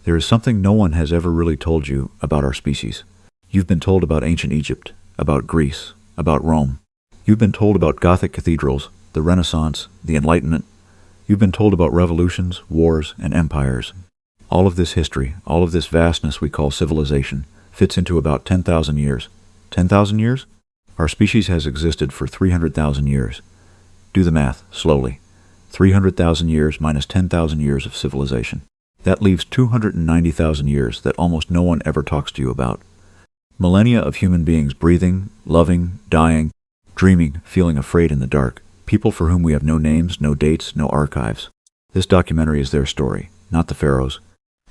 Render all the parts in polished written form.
There is something no one has ever really told you about our species. You've been told about ancient Egypt, about Greece, about Rome. You've been told about Gothic cathedrals, the Renaissance, the Enlightenment. You've been told about revolutions, wars, and empires. All of this history, all of this vastness we call civilization, fits into about 10,000 years. 10,000 years? Our species has existed for 300,000 years. Do the math, slowly. 300,000 years minus 10,000 years of civilization. That leaves 290,000 years that almost no one ever talks to you about. Millennia of human beings breathing, loving, dying, dreaming, feeling afraid in the dark. People for whom we have no names, no dates, no archives. This documentary is their story, not the pharaohs,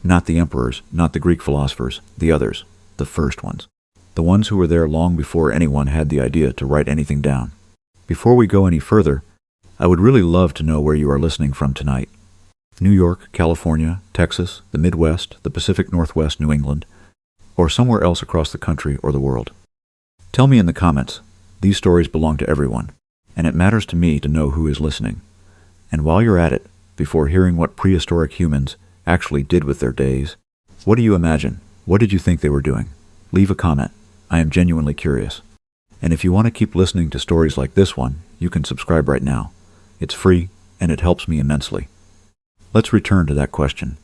not the emperors, not the Greek philosophers, the others, the first ones. The ones who were there long before anyone had the idea to write anything down. Before we go any further, I would really love to know where you are listening from tonight. New York, California, Texas, the Midwest, the Pacific Northwest, New England, or somewhere else across the country or the world. Tell me in the comments. These stories belong to everyone, and it matters to me to know who is listening. And while you're at it, before hearing what prehistoric humans actually did with their days, what do you imagine? What did you think they were doing? Leave a comment. I am genuinely curious. And if you want to keep listening to stories like this one, you can subscribe right now. It's free, and it helps me immensely. Let's return to that question.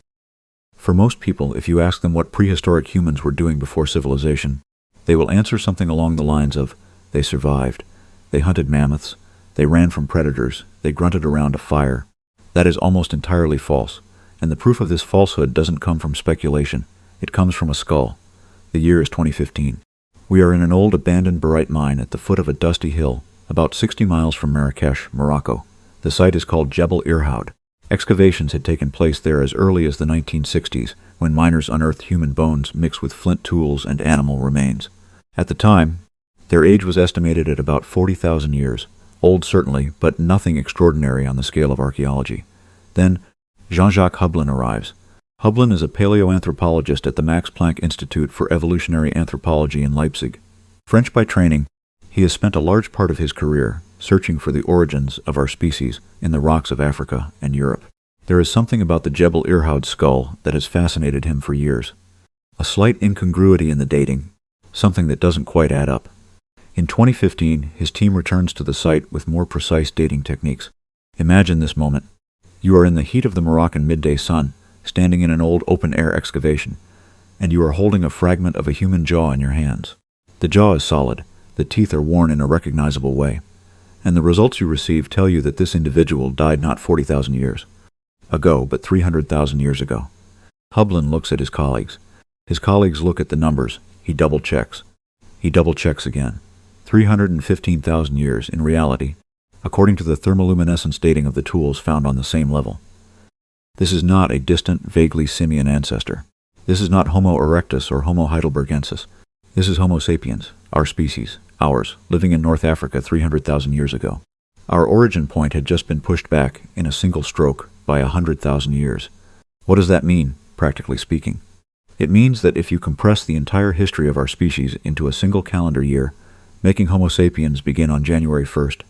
For most people, if you ask them what prehistoric humans were doing before civilization, they will answer something along the lines of, they survived, they hunted mammoths, they ran from predators, they grunted around a fire. That is almost entirely false, and the proof of this falsehood doesn't come from speculation. It comes from a skull. The year is 2015. We are in an old abandoned barite mine at the foot of a dusty hill, about 60 miles from Marrakesh, Morocco. The site is called Jebel Irhoud. Excavations had taken place there as early as the 1960s, when miners unearthed human bones mixed with flint tools and animal remains. At the time, their age was estimated at about 40,000 years. Old certainly, but nothing extraordinary on the scale of archaeology. Then, Jean-Jacques Hublin arrives. Hublin is a paleoanthropologist at the Max Planck Institute for Evolutionary Anthropology in Leipzig. French by training, he has spent a large part of his career searching for the origins of our species in the rocks of Africa and Europe. There is something about the Jebel Irhoud skull that has fascinated him for years. A slight incongruity in the dating, something that doesn't quite add up. In 2015, his team returns to the site with more precise dating techniques. Imagine this moment. You are in the heat of the Moroccan midday sun, standing in an old open-air excavation, and you are holding a fragment of a human jaw in your hands. The jaw is solid, the teeth are worn in a recognizable way, and the results you receive tell you that this individual died not 40,000 years ago, but 300,000 years ago. Hublin looks at his colleagues. His colleagues look at the numbers. He double-checks. He double-checks again. 315,000 years in reality, according to the thermoluminescence dating of the tools found on the same level. This is not a distant, vaguely simian ancestor. This is not Homo erectus or Homo heidelbergensis. This is Homo sapiens, our species, ours, living in North Africa 300,000 years ago. Our origin point had just been pushed back in a single stroke by 100,000 years. What does that mean, practically speaking? It means that if you compress the entire history of our species into a single calendar year, making Homo sapiens begin on January 1st,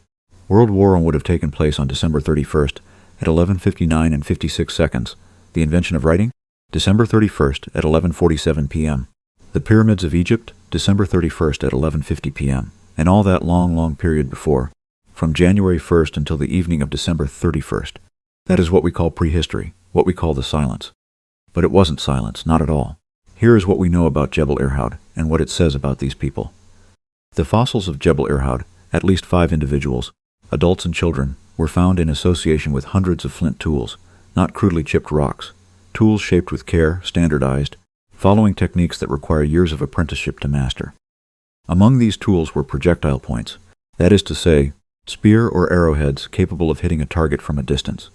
World War I would have taken place on December 31st at 11:59 and 56 seconds. The invention of writing? December 31st at 11:47 p.m. The pyramids of Egypt? December 31st at 11:50 p.m. And all that long period before, from January 1st until the evening of December 31st. That is what we call prehistory, what we call the silence. But it wasn't silence, not at all. Here is what we know about Jebel Irhoud and what it says about these people. The fossils of Jebel Irhoud, at least 5 individuals, adults and children, were found in association with hundreds of flint tools, not crudely chipped rocks. Tools shaped with care, standardized, following techniques that require years of apprenticeship to master. Among these tools were projectile points, that is to say, spear or arrowheads capable of hitting a target from a distance.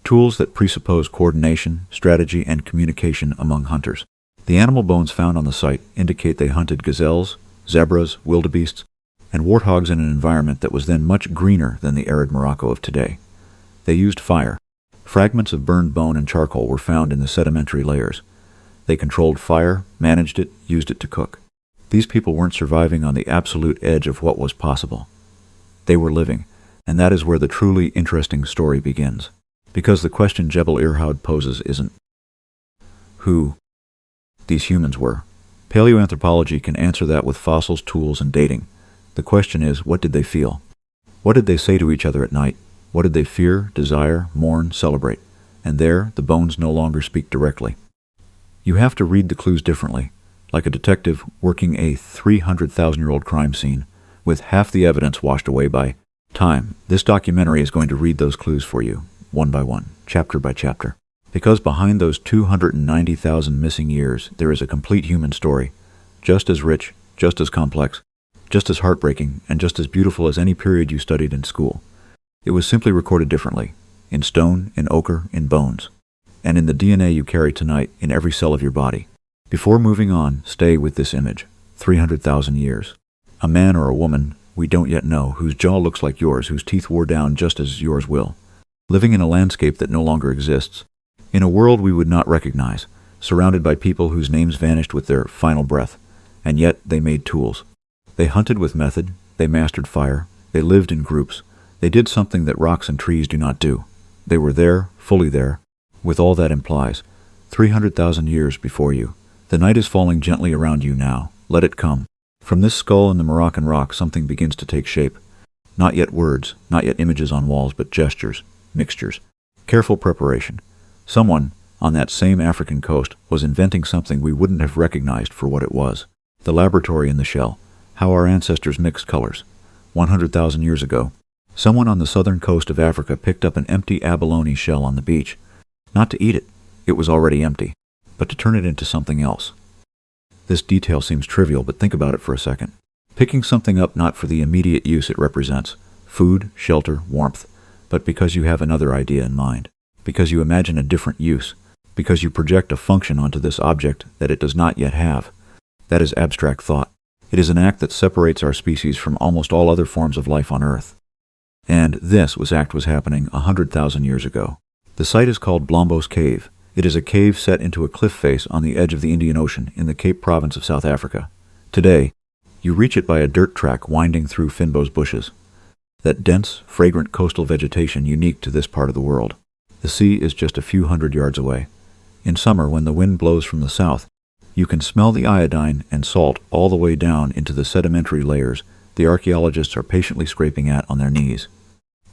Tools that presuppose coordination, strategy, and communication among hunters. The animal bones found on the site indicate they hunted gazelles, zebras, wildebeests, and warthogs in an environment that was then much greener than the arid Morocco of today. They used fire. Fragments of burned bone and charcoal were found in the sedimentary layers. They controlled fire, managed it, used it to cook. These people weren't surviving on the absolute edge of what was possible. They were living, and that is where the truly interesting story begins. Because the question Jebel Irhoud poses isn't who these humans were. Paleoanthropology can answer that with fossils, tools, and dating. The question is, what did they feel? What did they say to each other at night? What did they fear, desire, mourn, celebrate? And there, the bones no longer speak directly. You have to read the clues differently, like a detective working a 300,000-year-old crime scene, with half the evidence washed away by time. This documentary is going to read those clues for you, one by one, chapter by chapter. Because behind those 290,000 missing years, there is a complete human story, just as rich, just as complex, just as heartbreaking, and just as beautiful as any period you studied in school. It was simply recorded differently, in stone, in ochre, in bones, and in the DNA you carry tonight in every cell of your body. Before moving on, stay with this image, 300,000 years. A man or a woman, we don't yet know, whose jaw looks like yours, whose teeth wore down just as yours will, living in a landscape that no longer exists, in a world we would not recognize, surrounded by people whose names vanished with their final breath, and yet they made tools. They hunted with method, they mastered fire, they lived in groups, they did something that rocks and trees do not do. They were there, fully there, with all that implies, 300,000 years before you. The night is falling gently around you now. Let it come. From this skull in the Moroccan rock something begins to take shape. Not yet words, not yet images on walls, but gestures, mixtures, careful preparation. Someone, on that same African coast, was inventing something we wouldn't have recognized for what it was. The laboratory in the shell, how our ancestors mixed colors. 100,000 years ago, someone on the southern coast of Africa picked up an empty abalone shell on the beach. Not to eat it, it was already empty, but to turn it into something else. This detail seems trivial, but think about it for a second. Picking something up not for the immediate use it represents, food, shelter, warmth, but because you have another idea in mind, because you imagine a different use, because you project a function onto this object that it does not yet have. That is abstract thought. It is an act that separates our species from almost all other forms of life on Earth. And this act was happening 100,000 years ago. The site is called Blombos Cave. It is a cave set into a cliff face on the edge of the Indian Ocean in the Cape Province of South Africa. Today, you reach it by a dirt track winding through fynbos bushes, that dense, fragrant coastal vegetation unique to this part of the world. The sea is just a few hundred yards away. In summer, when the wind blows from the south, you can smell the iodine and salt all the way down into the sedimentary layers the archaeologists are patiently scraping at on their knees.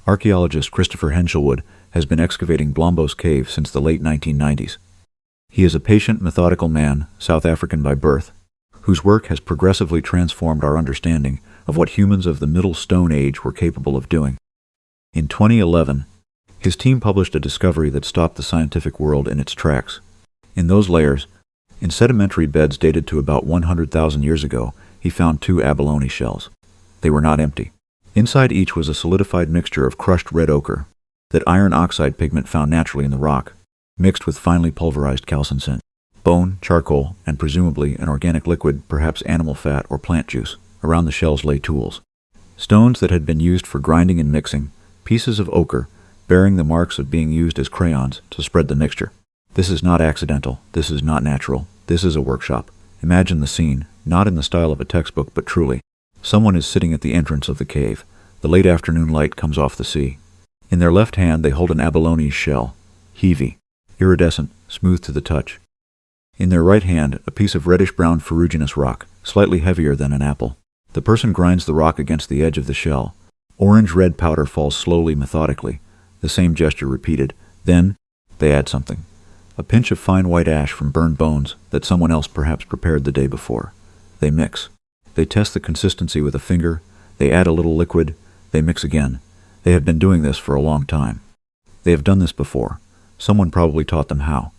Archaeologist Christopher Henshelwood has been excavating Blombos Cave since the late 1990s. He is a patient, methodical man, South African by birth, whose work has progressively transformed our understanding of what humans of the Middle Stone Age were capable of doing. In 2011, his team published a discovery that stopped the scientific world in its tracks. In those layers, in sedimentary beds dated to about 100,000 years ago, he found 2 abalone shells. They were not empty. Inside each was a solidified mixture of crushed red ochre, that iron oxide pigment found naturally in the rock, mixed with finely pulverized calcin, bone, charcoal, and presumably an organic liquid, perhaps animal fat or plant juice. Around the shells lay tools. Stones that had been used for grinding and mixing, pieces of ochre, bearing the marks of being used as crayons to spread the mixture. This is not accidental. This is not natural. This is a workshop. Imagine the scene, not in the style of a textbook, but truly. Someone is sitting at the entrance of the cave. The late afternoon light comes off the sea. In their left hand they hold an abalone shell, heavy, iridescent, smooth to the touch. In their right hand a piece of reddish-brown ferruginous rock, slightly heavier than an apple. The person grinds the rock against the edge of the shell. Orange-red powder falls slowly, methodically. The same gesture repeated. Then they add something. A pinch of fine white ash from burned bones that someone else perhaps prepared the day before. They mix. They test the consistency with a finger. They add a little liquid. They mix again. They have been doing this for a long time. They have done this before. Someone probably taught them how.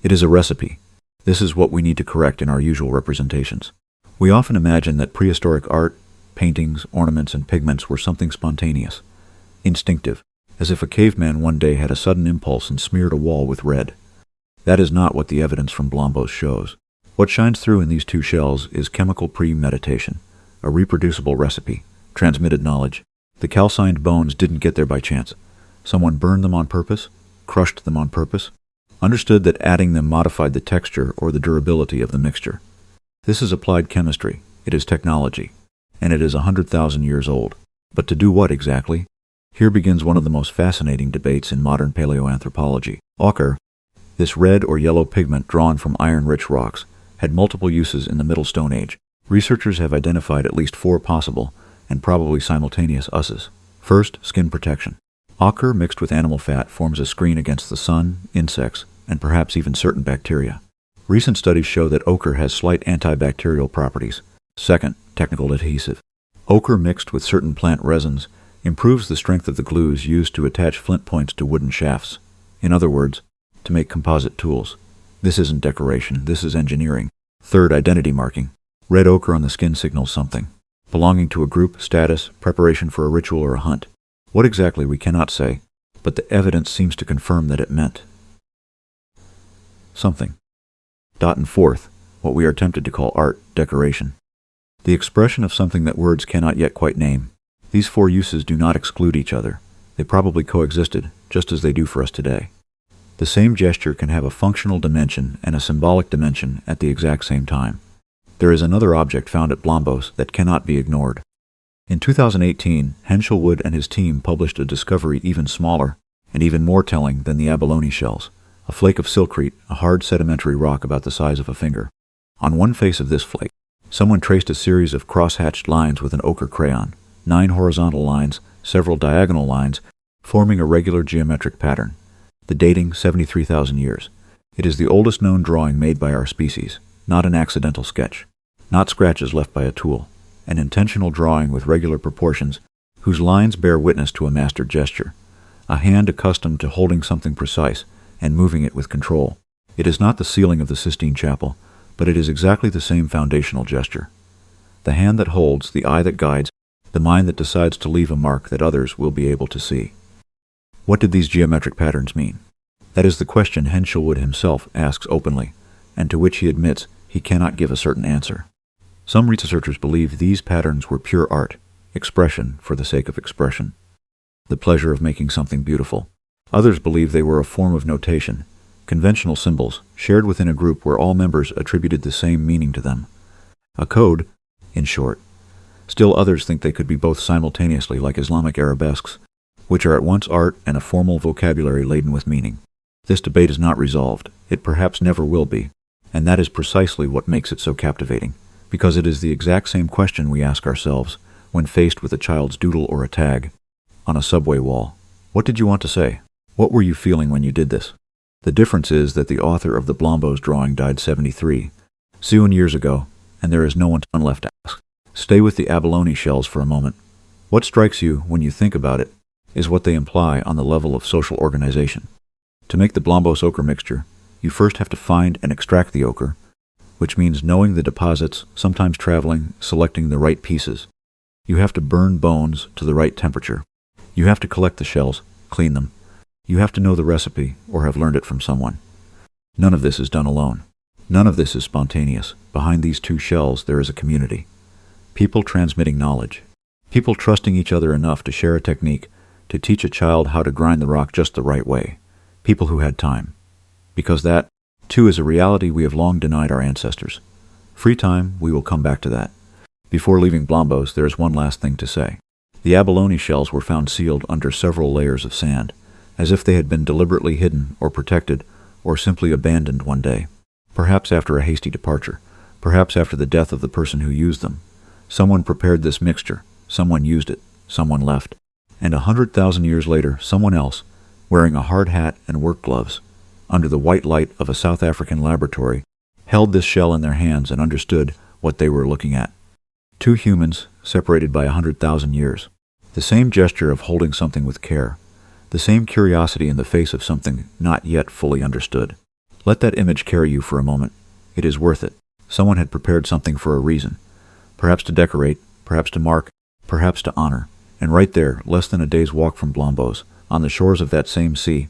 It is a recipe. This is what we need to correct in our usual representations. We often imagine that prehistoric art, paintings, ornaments, and pigments were something spontaneous, instinctive, as if a caveman one day had a sudden impulse and smeared a wall with red. That is not what the evidence from Blombos shows. What shines through in these 2 shells is chemical premeditation, a reproducible recipe, transmitted knowledge. The calcined bones didn't get there by chance. Someone burned them on purpose, crushed them on purpose, understood that adding them modified the texture or the durability of the mixture. This is applied chemistry. It is technology. And it is 100,000 years old. But to do what exactly? Here begins one of the most fascinating debates in modern paleoanthropology. Ochre, this red or yellow pigment drawn from iron-rich rocks, had multiple uses in the Middle Stone Age. Researchers have identified at least 4 possible, and probably simultaneous uses. First, skin protection. Ochre mixed with animal fat forms a screen against the sun, insects, and perhaps even certain bacteria. Recent studies show that ochre has slight antibacterial properties. Second, technical adhesive. Ochre mixed with certain plant resins improves the strength of the glues used to attach flint points to wooden shafts. In other words, to make composite tools. This isn't decoration, this is engineering. Third, identity marking. Red ochre on the skin signals something. Belonging to a group, status, preparation for a ritual or a hunt. What exactly we cannot say, but the evidence seems to confirm that it meant something. And fourth, what we are tempted to call art, decoration. The expression of something that words cannot yet quite name. These 4 uses do not exclude each other. They probably coexisted, just as they do for us today. The same gesture can have a functional dimension and a symbolic dimension at the exact same time. There is another object found at Blombos that cannot be ignored. In 2018, Henshelwood and his team published a discovery even smaller and even more telling than the abalone shells. A flake of silkrete, a hard sedimentary rock about the size of a finger. On one face of this flake, someone traced a series of cross-hatched lines with an ochre crayon, 9 horizontal lines, several diagonal lines, forming a regular geometric pattern. The dating, 73,000 years. It is the oldest known drawing made by our species, not an accidental sketch, not scratches left by a tool, an intentional drawing with regular proportions, whose lines bear witness to a mastered gesture, a hand accustomed to holding something precise, and moving it with control. It is not the ceiling of the Sistine Chapel, but it is exactly the same foundational gesture. The hand that holds, the eye that guides, the mind that decides to leave a mark that others will be able to see. What did these geometric patterns mean? That is the question Henshelwood himself asks openly, and to which he admits he cannot give a certain answer. Some researchers believe these patterns were pure art, expression for the sake of expression, the pleasure of making something beautiful. Others believe they were a form of notation, conventional symbols shared within a group where all members attributed the same meaning to them. A code, in short. Still others think they could be both simultaneously, like Islamic arabesques, which are at once art and a formal vocabulary laden with meaning. This debate is not resolved. It perhaps never will be, and that is precisely what makes it so captivating, because it is the exact same question we ask ourselves when faced with a child's doodle or a tag on a subway wall. What did you want to say? What were you feeling when you did this? The difference is that the author of the Blombos drawing died 73 years ago, and there is no one left to ask. Stay with the abalone shells for a moment. What strikes you when you think about it is what they imply on the level of social organization. To make the Blombos ochre mixture, you first have to find and extract the ochre, which means knowing the deposits, sometimes traveling, selecting the right pieces. You have to burn bones to the right temperature. You have to collect the shells, clean them. You have to know the recipe or have learned it from someone. None of this is done alone. None of this is spontaneous. Behind these 2 shells there is a community. People transmitting knowledge. People trusting each other enough to share a technique, to teach a child how to grind the rock just the right way. People who had time. Because that, too, is a reality we have long denied our ancestors. Free time, we will come back to that. Before leaving Blombos, there is one last thing to say. The abalone shells were found sealed under several layers of sand, as if they had been deliberately hidden or protected or simply abandoned one day. Perhaps after a hasty departure, perhaps after the death of the person who used them. Someone prepared this mixture, someone used it, someone left. And 100,000 years later, someone else, wearing a hard hat and work gloves, under the white light of a South African laboratory, held this shell in their hands and understood what they were looking at. 2 humans separated by 100,000 years. The same gesture of holding something with care. The same curiosity in the face of something not yet fully understood. Let that image carry you for a moment. It is worth it. Someone had prepared something for a reason. Perhaps to decorate, perhaps to mark, perhaps to honor. And right there, less than a day's walk from Blombos, on the shores of that same sea,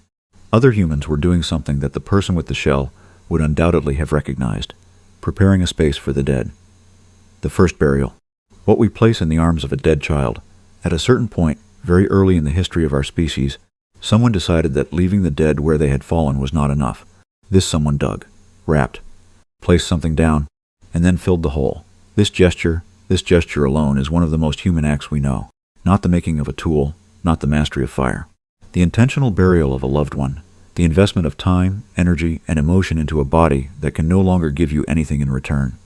other humans were doing something that the person with the shell would undoubtedly have recognized, preparing a space for the dead. The first burial. What we place in the arms of a dead child. At a certain point, very early in the history of our species, someone decided that leaving the dead where they had fallen was not enough. This someone dug, wrapped, placed something down, and then filled the hole. This gesture alone is one of the most human acts we know. Not the making of a tool, not the mastery of fire. The intentional burial of a loved one, The investment of time, energy, and emotion into a body that can no longer give you anything in return.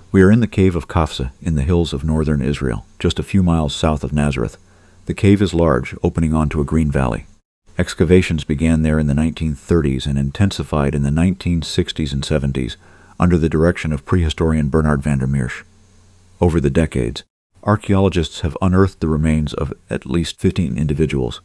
We are in the cave of Qafzeh in the hills of northern Israel, just a few miles south of Nazareth. The cave is large, opening onto a green valley. Excavations began there in the 1930s and intensified in the 1960s and 70s under the direction of prehistorian Bernard van der Meersch. Over the decades, archaeologists have unearthed the remains of at least 15 individuals,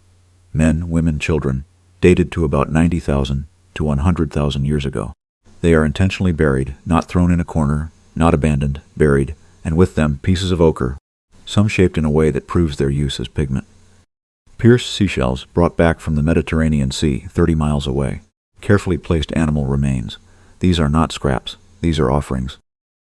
men, women, children, dated to about 90,000 to 100,000 years ago. They are intentionally buried, not thrown in a corner, not abandoned, buried, and with them pieces of ochre, some shaped in a way that proves their use as pigment. Pierced seashells brought back from the Mediterranean Sea 30 miles away, carefully placed animal remains. These are not scraps, these are offerings.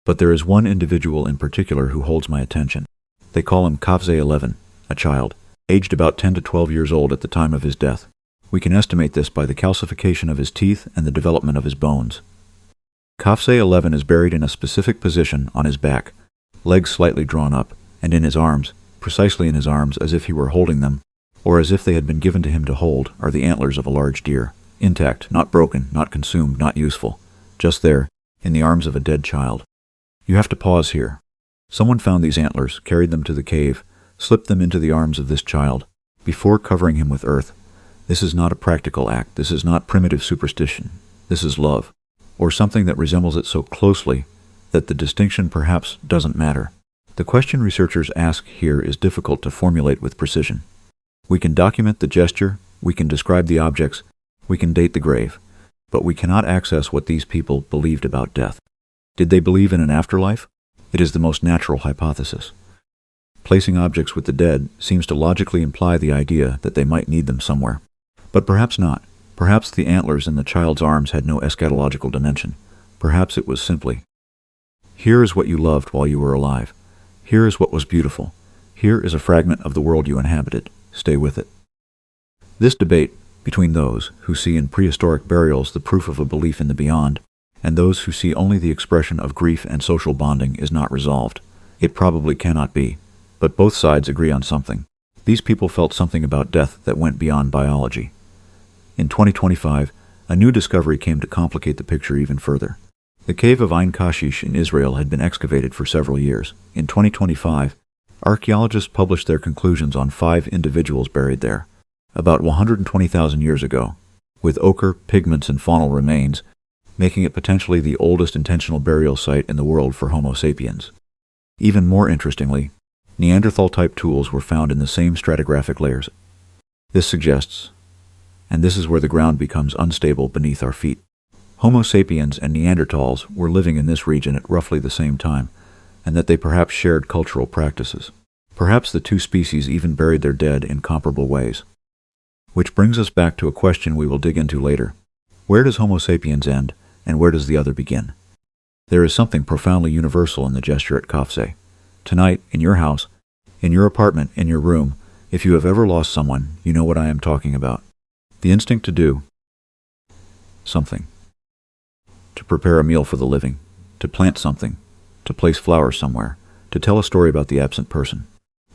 But there is one individual in particular who holds my attention. They call him Qafzeh 11, a child, aged about 10 to 12 years old at the time of his death. We can estimate this by the calcification of his teeth and the development of his bones. Qafzeh 11 is buried in a specific position on his back, legs slightly drawn up, and in his arms, precisely in his arms as if he were holding them, or as if they had been given to him to hold, are the antlers of a large deer, intact, not broken, not consumed, not useful, just there, in the arms of a dead child. You have to pause here. Someone found these antlers, carried them to the cave, slipped them into the arms of this child, before covering him with earth. This is not a practical act. This is not primitive superstition. This is love, or something that resembles it so closely that the distinction perhaps doesn't matter. The question researchers ask here is difficult to formulate with precision. We can document the gesture, we can describe the objects, we can date the grave, but we cannot access what these people believed about death. Did they believe in an afterlife? It is the most natural hypothesis. Placing objects with the dead seems to logically imply the idea that they might need them somewhere. But perhaps not. Perhaps the antlers in the child's arms had no eschatological dimension. Perhaps it was simply, here is what you loved while you were alive. Here is what was beautiful. Here is a fragment of the world you inhabited. Stay with it. This debate between those who see in prehistoric burials the proof of a belief in the beyond, and those who see only the expression of grief and social bonding is not resolved. It probably cannot be. But both sides agree on something. These people felt something about death that went beyond biology. In 2025, a new discovery came to complicate the picture even further. The cave of Ein Kashish in Israel had been excavated for several years. In 2025, archaeologists published their conclusions on 5 individuals buried there, about 120,000 years ago, with ochre, pigments, and faunal remains, making it potentially the oldest intentional burial site in the world for Homo sapiens. Even more interestingly, Neanderthal-type tools were found in the same stratigraphic layers. This suggests, and this is where the ground becomes unstable beneath our feet, Homo sapiens and Neanderthals were living in this region at roughly the same time, and that they perhaps shared cultural practices. Perhaps the two species even buried their dead in comparable ways. Which brings us back to a question we will dig into later. Where does Homo sapiens end, and where does the other begin? There is something profoundly universal in the gesture at Qafzeh. Tonight, in your house, in your apartment, in your room, if you have ever lost someone, you know what I am talking about. The instinct to do something. To prepare a meal for the living. To plant something. To place flowers somewhere. To tell a story about the absent person.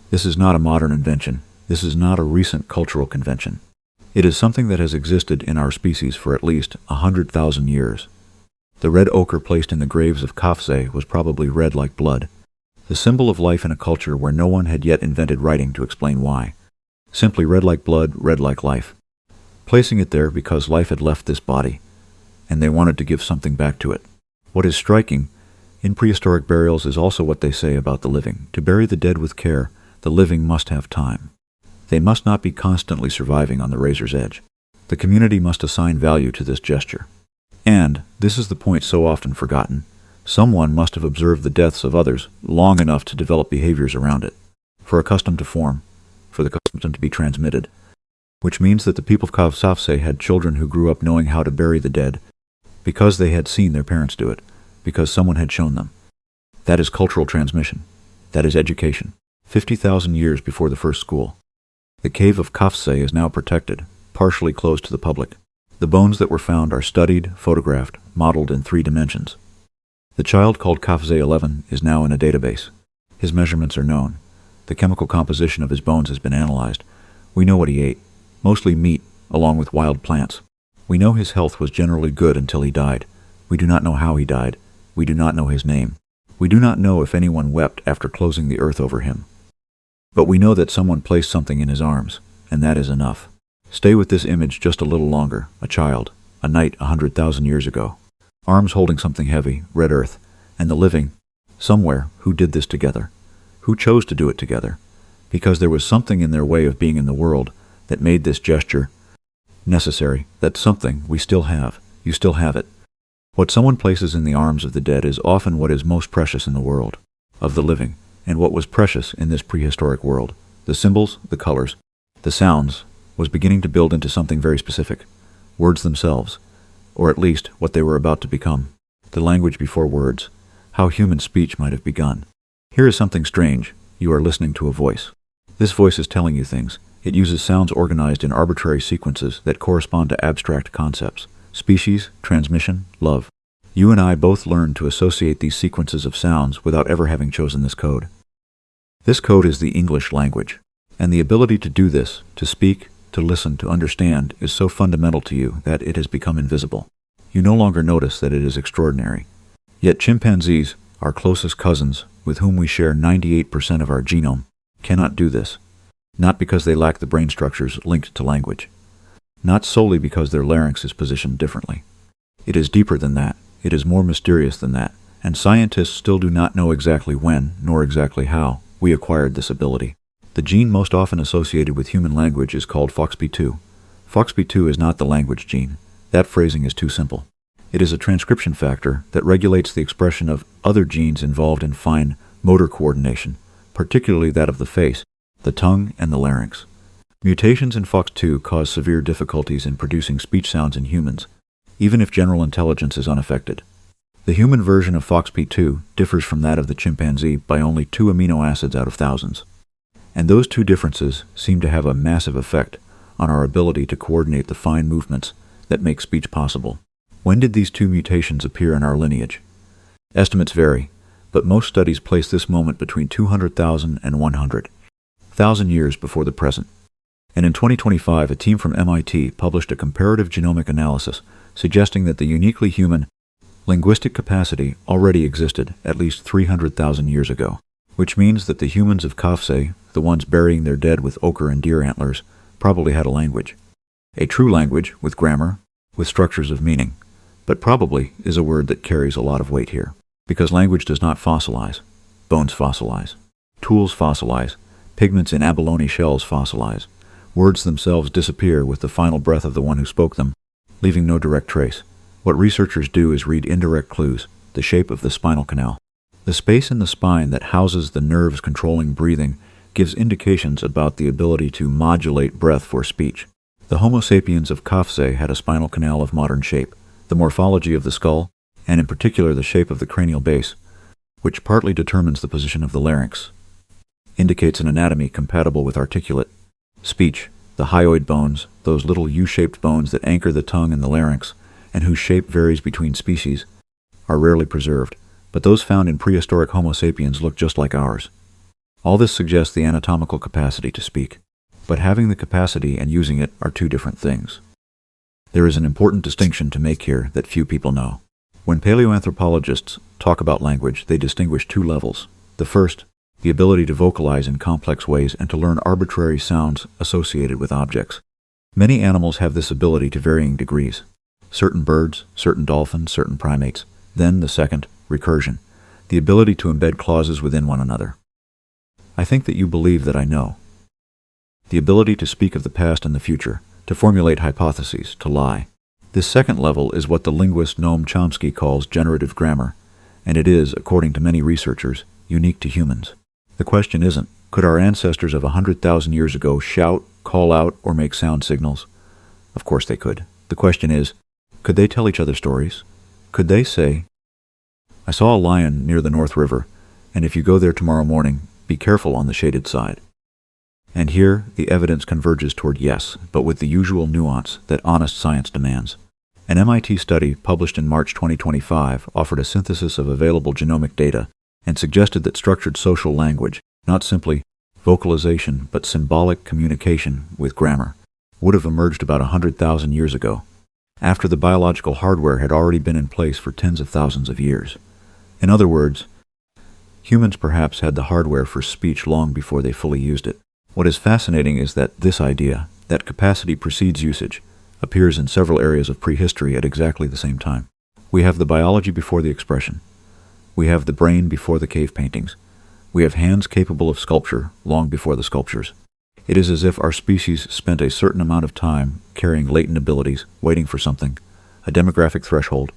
This is not a modern invention. This is not a recent cultural convention. It is something that has existed in our species for at least 100,000 years. The red ochre placed in the graves of Qafzeh was probably red like blood. The symbol of life in a culture where no one had yet invented writing to explain why. Simply red like blood, red like life. Placing it there because life had left this body, and they wanted to give something back to it. What is striking in prehistoric burials is also what they say about the living. To bury the dead with care, the living must have time. They must not be constantly surviving on the razor's edge. The community must assign value to this gesture. And, this is the point so often forgotten, someone must have observed the deaths of others long enough to develop behaviors around it, for a custom to form, for the custom to be transmitted, which means that the people of Qafzeh had children who grew up knowing how to bury the dead, because they had seen their parents do it, because someone had shown them. That is cultural transmission. That is education. 50,000 years before the first school. The cave of Qafzeh is now protected, partially closed to the public. The bones that were found are studied, photographed, modeled in 3 dimensions. The child called Qafzeh 11 is now in a database. His measurements are known. The chemical composition of his bones has been analyzed. We know what he ate, mostly meat, along with wild plants. We know his health was generally good until he died. We do not know how he died. We do not know his name. We do not know if anyone wept after closing the earth over him. But we know that someone placed something in his arms, and that is enough. Stay with this image just a little longer. A child, a knight 100,000 years ago. Arms holding something heavy, red earth, and the living, somewhere, who did this together. Who chose to do it together. Because there was something in their way of being in the world that made this gesture necessary. That something we still have. You still have it. What someone places in the arms of the dead is often what is most precious in the world of the living, and what was precious in this prehistoric world. The symbols, the colors, the sounds, was beginning to build into something very specific. Words themselves, or at least what they were about to become. The language before words, how human speech might have begun. Here is something strange. You are listening to a voice. This voice is telling you things. It uses sounds organized in arbitrary sequences that correspond to abstract concepts. Species, transmission, love. You and I both learned to associate these sequences of sounds without ever having chosen this code. This code is the English language, and the ability to do this, to speak, to listen, to understand, is so fundamental to you that it has become invisible. You no longer notice that it is extraordinary. Yet chimpanzees, our closest cousins, with whom we share 98% of our genome, cannot do this. Not because they lack the brain structures linked to language. Not solely because their larynx is positioned differently. It is deeper than that. It is more mysterious than that. And scientists still do not know exactly when, nor exactly how, we acquired this ability. The gene most often associated with human language is called FOXP2. FOXP2 is not the language gene. That phrasing is too simple. It is a transcription factor that regulates the expression of other genes involved in fine motor coordination, particularly that of the face, the tongue, and the larynx. Mutations in FOX2 cause severe difficulties in producing speech sounds in humans, even if general intelligence is unaffected. The human version of FOXP2 differs from that of the chimpanzee by only 2 amino acids out of thousands. And those 2 differences seem to have a massive effect on our ability to coordinate the fine movements that make speech possible. When did these 2 mutations appear in our lineage? Estimates vary, but most studies place this moment between 200,000 and 100,000 years before the present. And in 2025, a team from MIT published a comparative genomic analysis suggesting that the uniquely human linguistic capacity already existed at least 300,000 years ago, which means that the humans of Qafzeh, the ones burying their dead with ochre and deer antlers, probably had a language. A true language with grammar, with structures of meaning, but probably is a word that carries a lot of weight here, because language does not fossilize. Bones fossilize. Tools fossilize. Pigments in abalone shells fossilize. Words themselves disappear with the final breath of the one who spoke them, leaving no direct trace. What researchers do is read indirect clues, the shape of the spinal canal. The space in the spine that houses the nerves controlling breathing gives indications about the ability to modulate breath for speech. The Homo sapiens of Qafzeh had a spinal canal of modern shape. The morphology of the skull, and in particular the shape of the cranial base, which partly determines the position of the larynx, indicates an anatomy compatible with articulate speech. The hyoid bones, those little U-shaped bones that anchor the tongue and the larynx, and whose shape varies between species, are rarely preserved, but those found in prehistoric Homo sapiens look just like ours. All this suggests the anatomical capacity to speak, but having the capacity and using it are 2 different things. There is an important distinction to make here that few people know. When paleoanthropologists talk about language, they distinguish 2 levels. The first, the ability to vocalize in complex ways and to learn arbitrary sounds associated with objects. Many animals have this ability to varying degrees. Certain birds, certain dolphins, certain primates. Then the second, recursion, the ability to embed clauses within one another. I think that you believe that I know. The ability to speak of the past and the future, to formulate hypotheses, to lie. This second level is what the linguist Noam Chomsky calls generative grammar, and it is, according to many researchers, unique to humans. The question isn't, could our ancestors of 100,000 years ago shout, call out, or make sound signals? Of course they could. The question is, could they tell each other stories? Could they say, I saw a lion near the North River, and if you go there tomorrow morning, be careful on the shaded side. And here the evidence converges toward yes, but with the usual nuance that honest science demands. An MIT study published in March 2025 offered a synthesis of available genomic data and suggested that structured social language, not simply vocalization but symbolic communication with grammar, would have emerged about 100,000 years ago. after the biological hardware had already been in place for tens of thousands of years. In other words, humans perhaps had the hardware for speech long before they fully used it. What is fascinating is that this idea, that capacity precedes usage, appears in several areas of prehistory at exactly the same time. We have the biology before the expression. We have the brain before the cave paintings. We have hands capable of sculpture long before the sculptures. It is as if our species spent a certain amount of time carrying latent abilities, waiting for something, a demographic threshold,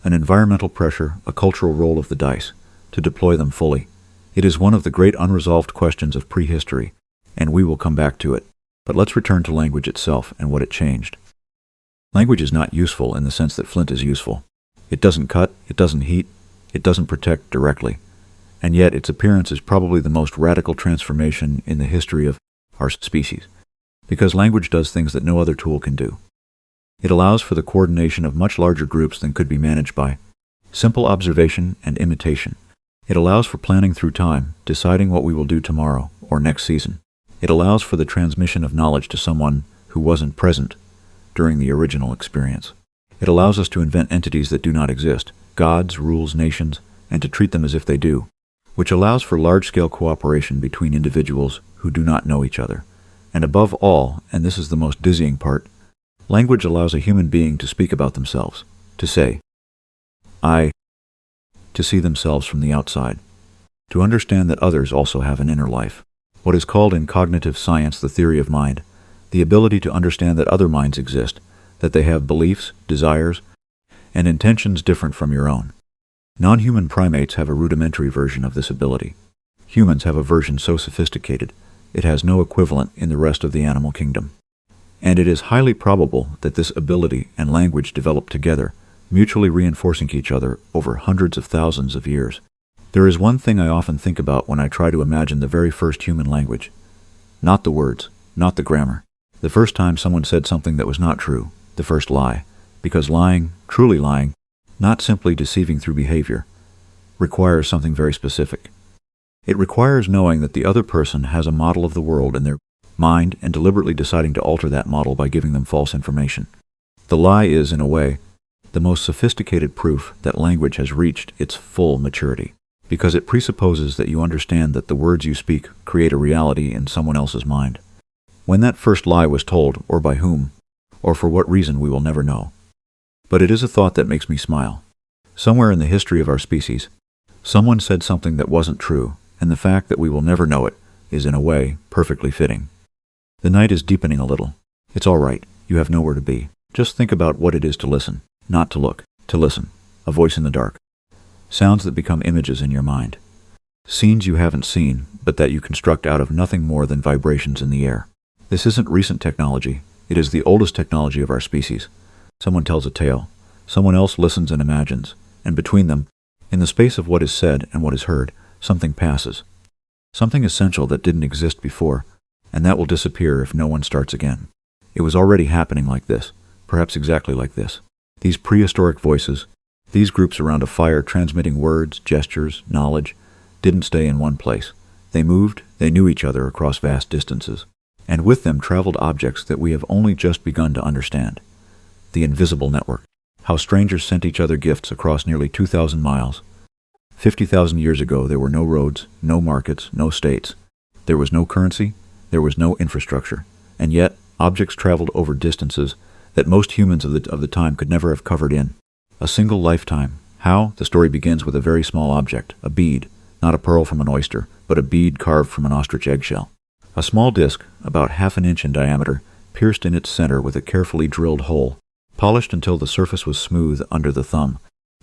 an environmental pressure, a cultural roll of the dice, to deploy them fully. It is one of the great unresolved questions of prehistory, and we will come back to it. But let's return to language itself and what it changed. Language is not useful in the sense that flint is useful. It doesn't cut, it doesn't heat, it doesn't protect directly. And yet its appearance is probably the most radical transformation in the history of our species, because language does things that no other tool can do. It allows for the coordination of much larger groups than could be managed by simple observation and imitation. It allows for planning through time, deciding what we will do tomorrow or next season. It allows for the transmission of knowledge to someone who wasn't present during the original experience. It allows us to invent entities that do not exist, gods, rules, nations, and to treat them as if they do, which allows for large-scale cooperation between individuals who do not know each other. And above all, and this is the most dizzying part, language allows a human being to speak about themselves, to say, I, to see themselves from the outside, to understand that others also have an inner life. What is called in cognitive science the theory of mind, the ability to understand that other minds exist, that they have beliefs, desires, and intentions different from your own. Non-human primates have a rudimentary version of this ability. Humans have a version so sophisticated, it has no equivalent in the rest of the animal kingdom. And it is highly probable that this ability and language developed together, mutually reinforcing each other over hundreds of thousands of years. There is one thing I often think about when I try to imagine the very first human language. Not the words, not the grammar. The first time someone said something that was not true, the first lie. Because lying, truly lying, not simply deceiving through behavior, requires something very specific. It requires knowing that the other person has a model of the world in their mind and deliberately deciding to alter that model by giving them false information. The lie is, in a way, the most sophisticated proof that language has reached its full maturity, because it presupposes that you understand that the words you speak create a reality in someone else's mind. When that first lie was told, or by whom, or for what reason, we will never know. But it is a thought that makes me smile. Somewhere in the history of our species, someone said something that wasn't true, and the fact that we will never know it is, in a way, perfectly fitting. The night is deepening a little. It's all right. You have nowhere to be. Just think about what it is to listen, not to look, to listen. A voice in the dark. Sounds that become images in your mind. Scenes you haven't seen, but that you construct out of nothing more than vibrations in the air. This isn't recent technology. It is the oldest technology of our species. Someone tells a tale. Someone else listens and imagines. And between them, in the space of what is said and what is heard, something passes. Something essential that didn't exist before, and that will disappear if no one starts again. It was already happening like this, perhaps exactly like this. These prehistoric voices, these groups around a fire transmitting words, gestures, knowledge, didn't stay in one place. They moved, they knew each other across vast distances. And with them traveled objects that we have only just begun to understand. The invisible network. How strangers sent each other gifts across nearly 2,000 miles. 50,000 years ago there were no roads, no markets, no states. There was no currency, there was no infrastructure. And yet, objects traveled over distances that most humans of the time could never have covered in. A single lifetime. How? The story begins with a very small object, a bead, not a pearl from an oyster, but a bead carved from an ostrich eggshell. A small disc, about half an inch in diameter, pierced in its center with a carefully drilled hole, polished until the surface was smooth under the thumb.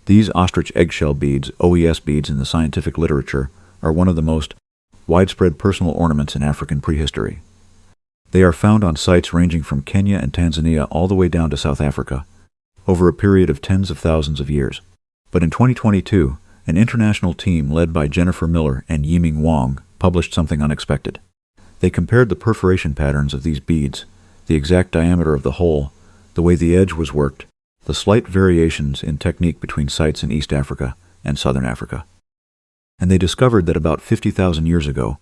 These ostrich eggshell beads, OES beads in the scientific literature, are one of the most widespread personal ornaments in African prehistory. They are found on sites ranging from Kenya and Tanzania all the way down to South Africa, over a period of tens of thousands of years. But in 2022, an international team led by Jennifer Miller and Yiming Wang published something unexpected. They compared the perforation patterns of these beads, the exact diameter of the hole, the way the edge was worked, the slight variations in technique between sites in East Africa and Southern Africa. And they discovered that about 50,000 years ago,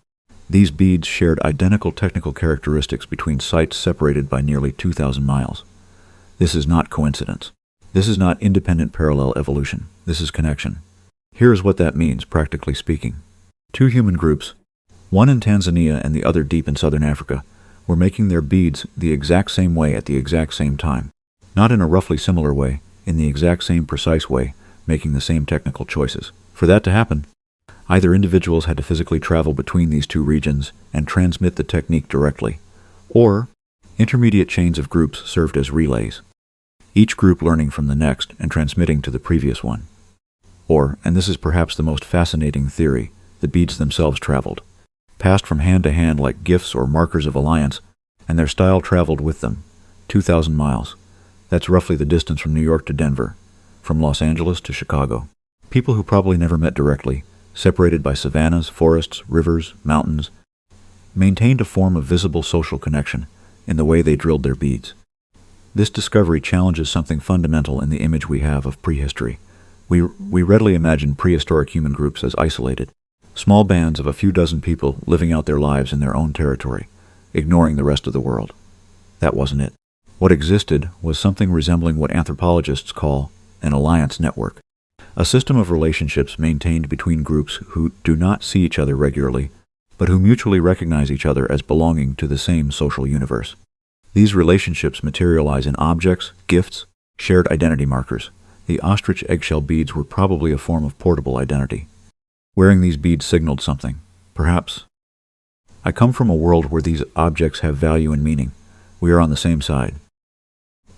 these beads shared identical technical characteristics between sites separated by nearly 2,000 miles. This is not coincidence. This is not independent parallel evolution. This is connection. Here is what that means, practically speaking. Two human groups, one in Tanzania and the other deep in southern Africa, were making their beads the exact same way at the exact same time. Not in a roughly similar way, in the exact same precise way, making the same technical choices. For that to happen, either individuals had to physically travel between these two regions and transmit the technique directly, or intermediate chains of groups served as relays, each group learning from the next and transmitting to the previous one. Or, and this is perhaps the most fascinating theory, the beads themselves traveled, passed from hand to hand like gifts or markers of alliance, and their style traveled with them, 2,000 miles. That's roughly the distance from New York to Denver, from Los Angeles to Chicago. People who probably never met directly, separated by savannas, forests, rivers, mountains, maintained a form of visible social connection in the way they drilled their beads. This discovery challenges something fundamental in the image we have of prehistory. We readily imagine prehistoric human groups as isolated, small bands of a few dozen people living out their lives in their own territory, ignoring the rest of the world. That wasn't it. What existed was something resembling what anthropologists call an alliance network, a system of relationships maintained between groups who do not see each other regularly, but who mutually recognize each other as belonging to the same social universe. These relationships materialize in objects, gifts, shared identity markers. The ostrich eggshell beads were probably a form of portable identity. Wearing these beads signaled something. Perhaps, I come from a world where these objects have value and meaning. We are on the same side.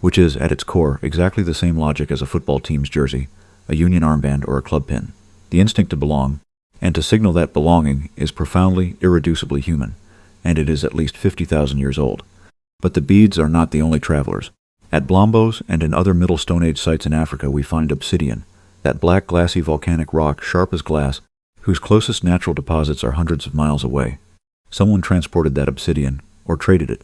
Which is, at its core, exactly the same logic as a football team's jersey, a union armband, or a club pin. The instinct to belong, and to signal that belonging, is profoundly, irreducibly human, and it is at least 50,000 years old. But the beads are not the only travelers. At Blombos and in other Middle Stone Age sites in Africa we find obsidian, that black glassy volcanic rock sharp as glass, whose closest natural deposits are hundreds of miles away. Someone transported that obsidian, or traded it,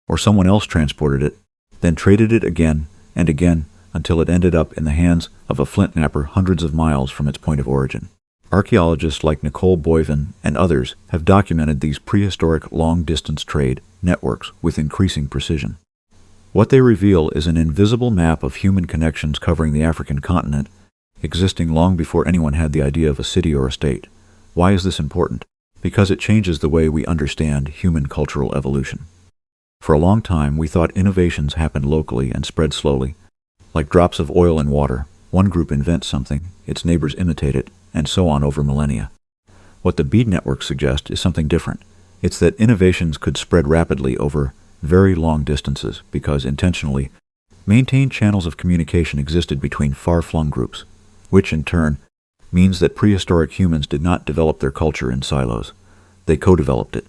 or someone else transported it, then traded it again and again until it ended up in the hands of a flint knapper hundreds of miles from its point of origin. Archaeologists like Nicole Boyven and others have documented these prehistoric long-distance trade networks with increasing precision. What they reveal is an invisible map of human connections covering the African continent, existing long before anyone had the idea of a city or a state. Why is this important? Because it changes the way we understand human cultural evolution. For a long time, we thought innovations happened locally and spread slowly, like drops of oil in water. One group invents something, its neighbors imitate it, and so on over millennia. What the bead networks suggest is something different. It's that innovations could spread rapidly over very long distances because intentionally maintained channels of communication existed between far-flung groups, which in turn means that prehistoric humans did not develop their culture in silos. They co-developed it,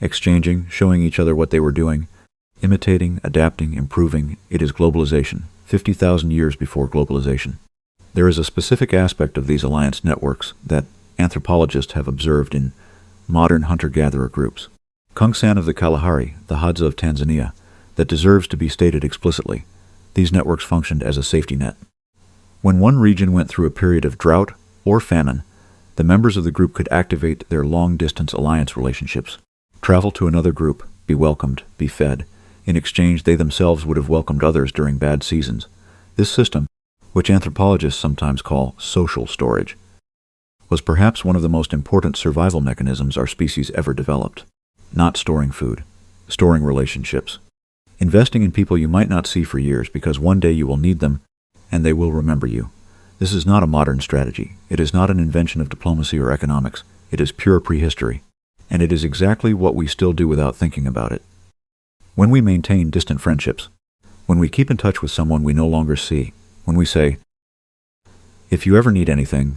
exchanging, showing each other what they were doing, imitating, adapting, improving. It is globalization, 50,000 years before globalization. There is a specific aspect of these alliance networks that anthropologists have observed in modern hunter-gatherer groups. Kungsan of the Kalahari, the Hadza of Tanzania, that deserves to be stated explicitly. These networks functioned as a safety net. When one region went through a period of drought or famine, the members of the group could activate their long-distance alliance relationships, travel to another group, be welcomed, be fed. In exchange, they themselves would have welcomed others during bad seasons. This system, which anthropologists sometimes call social storage, was perhaps one of the most important survival mechanisms our species ever developed. Not storing food, storing relationships, investing in people you might not see for years because one day you will need them and they will remember you. This is not a modern strategy. It is not an invention of diplomacy or economics. It is pure prehistory, and it is exactly what we still do without thinking about it. When we maintain distant friendships, when we keep in touch with someone we no longer see, when we say, "If you ever need anything,"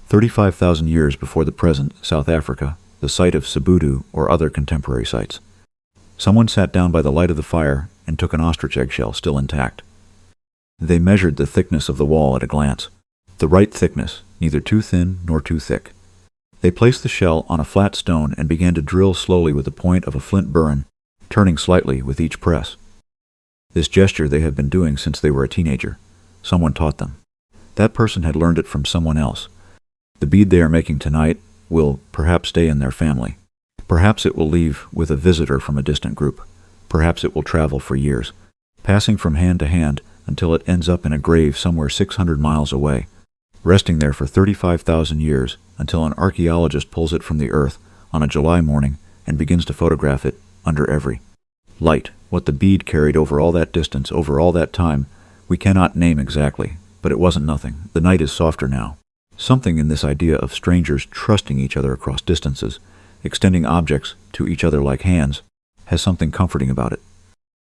35,000 years before the present, South Africa, the site of Sibudu or other contemporary sites. Someone sat down by the light of the fire and took an ostrich eggshell still intact. They measured the thickness of the wall at a glance, the right thickness, neither too thin nor too thick. They placed the shell on a flat stone and began to drill slowly with the point of a flint burin, turning slightly with each press. This gesture they had been doing since they were a teenager. Someone taught them. That person had learned it from someone else. The bead they are making tonight will perhaps stay in their family. Perhaps it will leave with a visitor from a distant group. Perhaps it will travel for years. passing from hand to hand until it ends up in a grave somewhere 600 miles away, resting there for 35,000 years until an archaeologist pulls it from the earth on a July morning and begins to photograph it under every light. What the bead carried over all that distance, over all that time, we cannot name exactly, but it wasn't nothing. The night is softer now. Something in this idea of strangers trusting each other across distances, extending objects to each other like hands, has something comforting about it.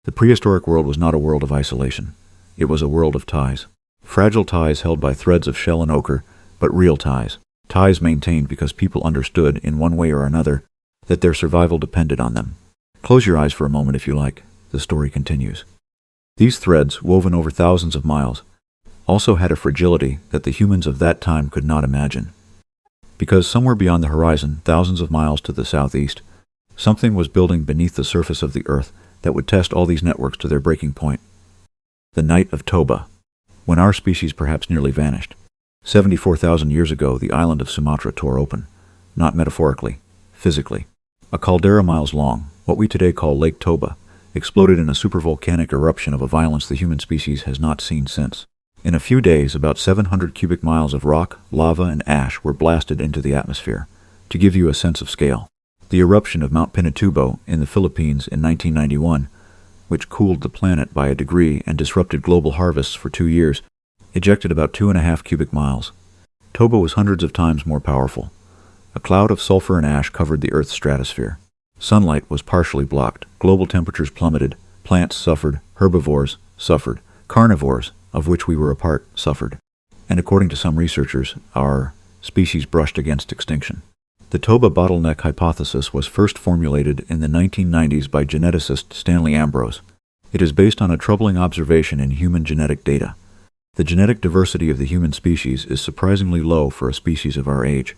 The prehistoric world was not a world of isolation. It was a world of ties. Fragile ties held by threads of shell and ochre, but real ties. Ties maintained because people understood, in one way or another, that their survival depended on them. Close your eyes for a moment if you like. The story continues. These threads, woven over thousands of miles, also had a fragility that the humans of that time could not imagine. Because somewhere beyond the horizon, thousands of miles to the southeast, something was building beneath the surface of the earth that would test all these networks to their breaking point. The night of Toba, when our species perhaps nearly vanished. 74,000 years ago, the island of Sumatra tore open, not metaphorically, physically. A caldera miles long, what we today call Lake Toba, exploded in a supervolcanic eruption of a violence the human species has not seen since. In a few days, about 700 cubic miles of rock, lava, and ash were blasted into the atmosphere. To give you a sense of scale, the eruption of Mount Pinatubo in the Philippines in 1991, which cooled the planet by a degree and disrupted global harvests for 2 years, ejected about 2.5 cubic miles. Toba was hundreds of times more powerful. A cloud of sulfur and ash covered the Earth's stratosphere. Sunlight was partially blocked. Global temperatures plummeted. Plants suffered. Herbivores suffered. Carnivores, of which we were a part, suffered. And according to some researchers, our species brushed against extinction. The Toba bottleneck hypothesis was first formulated in the 1990s by geneticist Stanley Ambrose. It is based on a troubling observation in human genetic data. The genetic diversity of the human species is surprisingly low for a species of our age.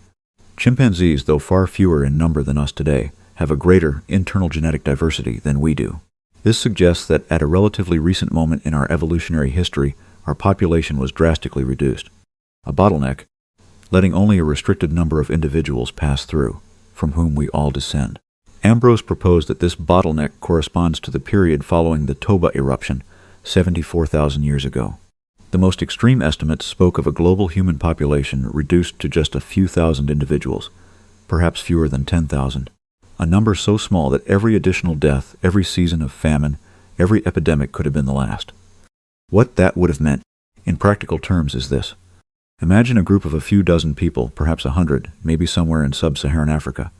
Chimpanzees, though far fewer in number than us today, have a greater internal genetic diversity than we do. This suggests that at a relatively recent moment in our evolutionary history, our population was drastically reduced. A bottleneck, letting only a restricted number of individuals pass through, from whom we all descend. Ambrose proposed that this bottleneck corresponds to the period following the Toba eruption, 74,000 years ago. The most extreme estimates spoke of a global human population reduced to just a few thousand individuals, perhaps fewer than 10,000. A number so small that every additional death, every season of famine, every epidemic could have been the last. What that would have meant, in practical terms, is this. Imagine a group of a few dozen people, perhaps 100, maybe somewhere in sub-Saharan Africa.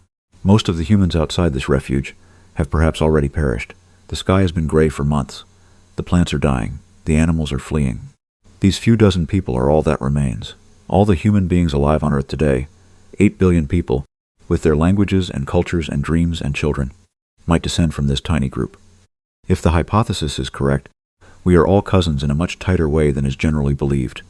Most of the humans outside this refuge have perhaps already perished. The sky has been gray for months. The plants are dying. The animals are fleeing. These few dozen people are all that remains. All the human beings alive on Earth today, 8 billion people, with their languages and cultures and dreams and children, might descend from this tiny group. If the hypothesis is correct, we are all cousins in a much tighter way than is generally believed.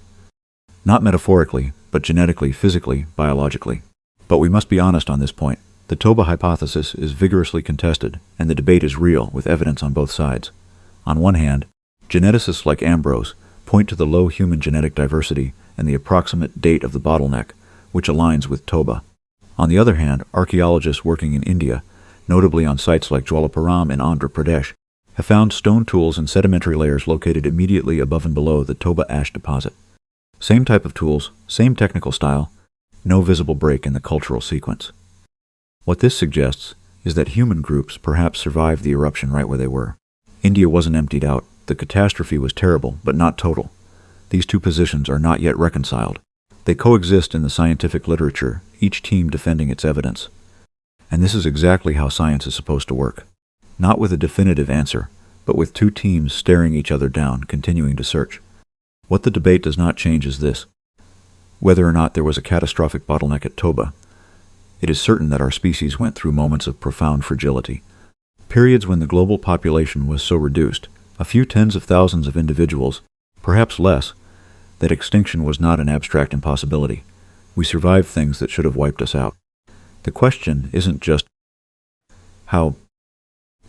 Not metaphorically, but genetically, physically, biologically. But we must be honest on this point. The Toba hypothesis is vigorously contested, and the debate is real, with evidence on both sides. On one hand, geneticists like Ambrose point to the low human genetic diversity and the approximate date of the bottleneck, which aligns with Toba. On the other hand, archaeologists working in India, notably on sites like Jwalapuram in Andhra Pradesh, have found stone tools and sedimentary layers located immediately above and below the Toba ash deposit. Same type of tools, same technical style, no visible break in the cultural sequence. What this suggests is that human groups perhaps survived the eruption right where they were. India wasn't emptied out. The catastrophe was terrible, but not total. These two positions are not yet reconciled. They coexist in the scientific literature, each team defending its evidence. And this is exactly how science is supposed to work. Not with a definitive answer, but with two teams staring each other down, continuing to search. What the debate does not change is this. Whether or not there was a catastrophic bottleneck at Toba, it is certain that our species went through moments of profound fragility. Periods when the global population was so reduced, a few tens of thousands of individuals, perhaps less, that extinction was not an abstract impossibility. We survived things that should have wiped us out. The question isn't just how.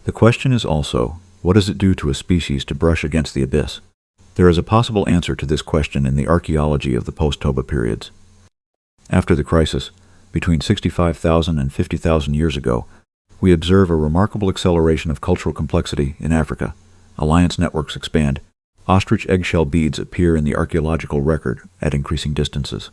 The question is also, what does it do to a species to brush against the abyss? There is a possible answer to this question in the archaeology of the post-Toba periods. After the crisis, between 65,000 and 50,000 years ago, we observe a remarkable acceleration of cultural complexity in Africa, alliance networks expand, ostrich eggshell beads appear in the archaeological record at increasing distances.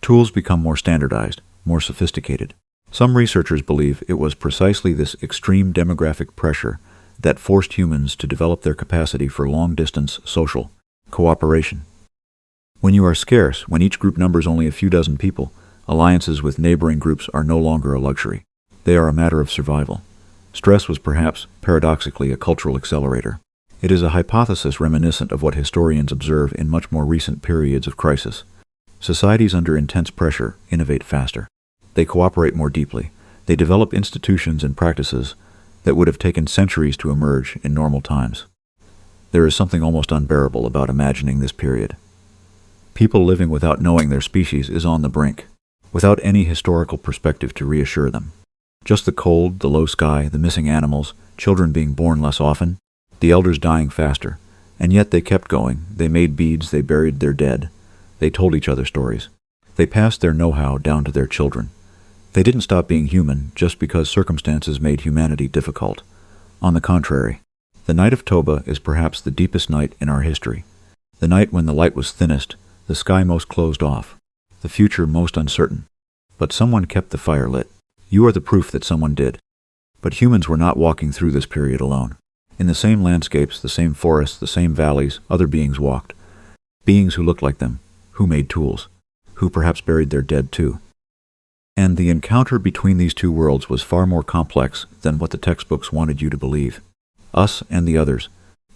Tools become more standardized, more sophisticated. Some researchers believe it was precisely this extreme demographic pressure that forced humans to develop their capacity for long-distance social cooperation. When you are scarce, when each group numbers only a few dozen people, alliances with neighboring groups are no longer a luxury. They are a matter of survival. Stress was perhaps, paradoxically, a cultural accelerator. It is a hypothesis reminiscent of what historians observe in much more recent periods of crisis. Societies under intense pressure innovate faster. They cooperate more deeply. They develop institutions and practices that would have taken centuries to emerge in normal times. There is something almost unbearable about imagining this period. People living without knowing their species is on the brink, without any historical perspective to reassure them. Just the cold, the low sky, the missing animals, children being born less often, the elders dying faster. And yet they kept going. They made beads, they buried their dead. They told each other stories. They passed their know-how down to their children. They didn't stop being human just because circumstances made humanity difficult. On the contrary, the night of Toba is perhaps the deepest night in our history. The night when the light was thinnest, the sky most closed off, the future most uncertain. But someone kept the fire lit. You are the proof that someone did. But humans were not walking through this period alone. In the same landscapes, the same forests, the same valleys, other beings walked. Beings who looked like them, who made tools, who perhaps buried their dead too. And the encounter between these two worlds was far more complex than what the textbooks wanted you to believe. Us and the others.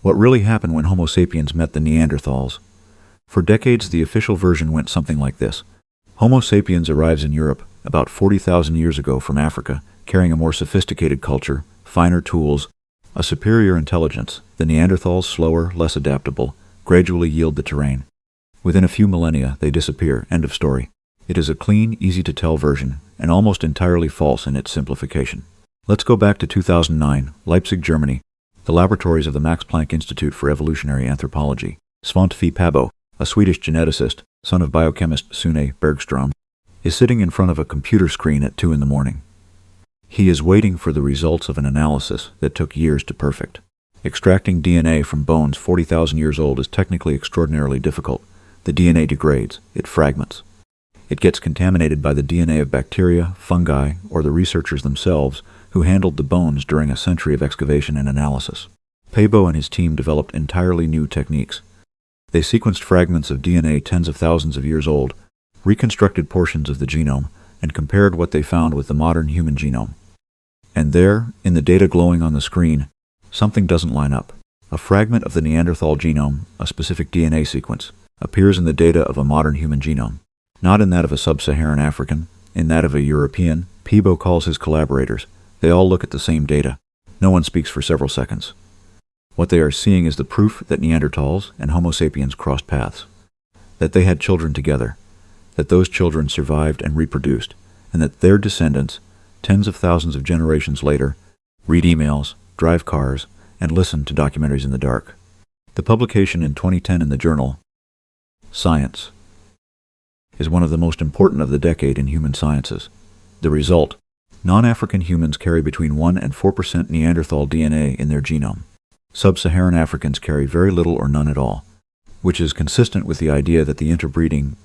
What really happened when Homo sapiens met the Neanderthals? For decades, the official version went something like this. Homo sapiens arrives in Europe about 40,000 years ago from Africa, carrying a more sophisticated culture, finer tools, a superior intelligence. The Neanderthals, slower, less adaptable, gradually yield the terrain. Within a few millennia, they disappear. End of story. It is a clean, easy-to-tell version, and almost entirely false in its simplification. Let's go back to 2009, Leipzig, Germany, the laboratories of the Max Planck Institute for Evolutionary Anthropology. Svante Pääbo, a Swedish geneticist, son of biochemist Sune Bergström, is sitting in front of a computer screen at 2 a.m. He is waiting for the results of an analysis that took years to perfect. Extracting DNA from bones 40,000 years old is technically extraordinarily difficult. The DNA degrades, it fragments. It gets contaminated by the DNA of bacteria, fungi, or the researchers themselves who handled the bones during a century of excavation and analysis. Pääbo and his team developed entirely new techniques. They sequenced fragments of DNA tens of thousands of years old, reconstructed portions of the genome, and compared what they found with the modern human genome. And there, in the data glowing on the screen, something doesn't line up. A fragment of the Neanderthal genome, a specific DNA sequence, appears in the data of a modern human genome. Not in that of a sub-Saharan African, in that of a European. Pääbo calls his collaborators. They all look at the same data. No one speaks for several seconds. What they are seeing is the proof that Neanderthals and Homo sapiens crossed paths, that they had children together, that those children survived and reproduced, and that their descendants, tens of thousands of generations later, read emails, drive cars, and listen to documentaries in the dark. The publication in 2010 in the journal Science is one of the most important of the decade in human sciences. The result: non-African humans carry between 1% and 4% Neanderthal DNA in their genome. Sub-Saharan Africans carry very little or none at all, which is consistent with the idea that the interbreeding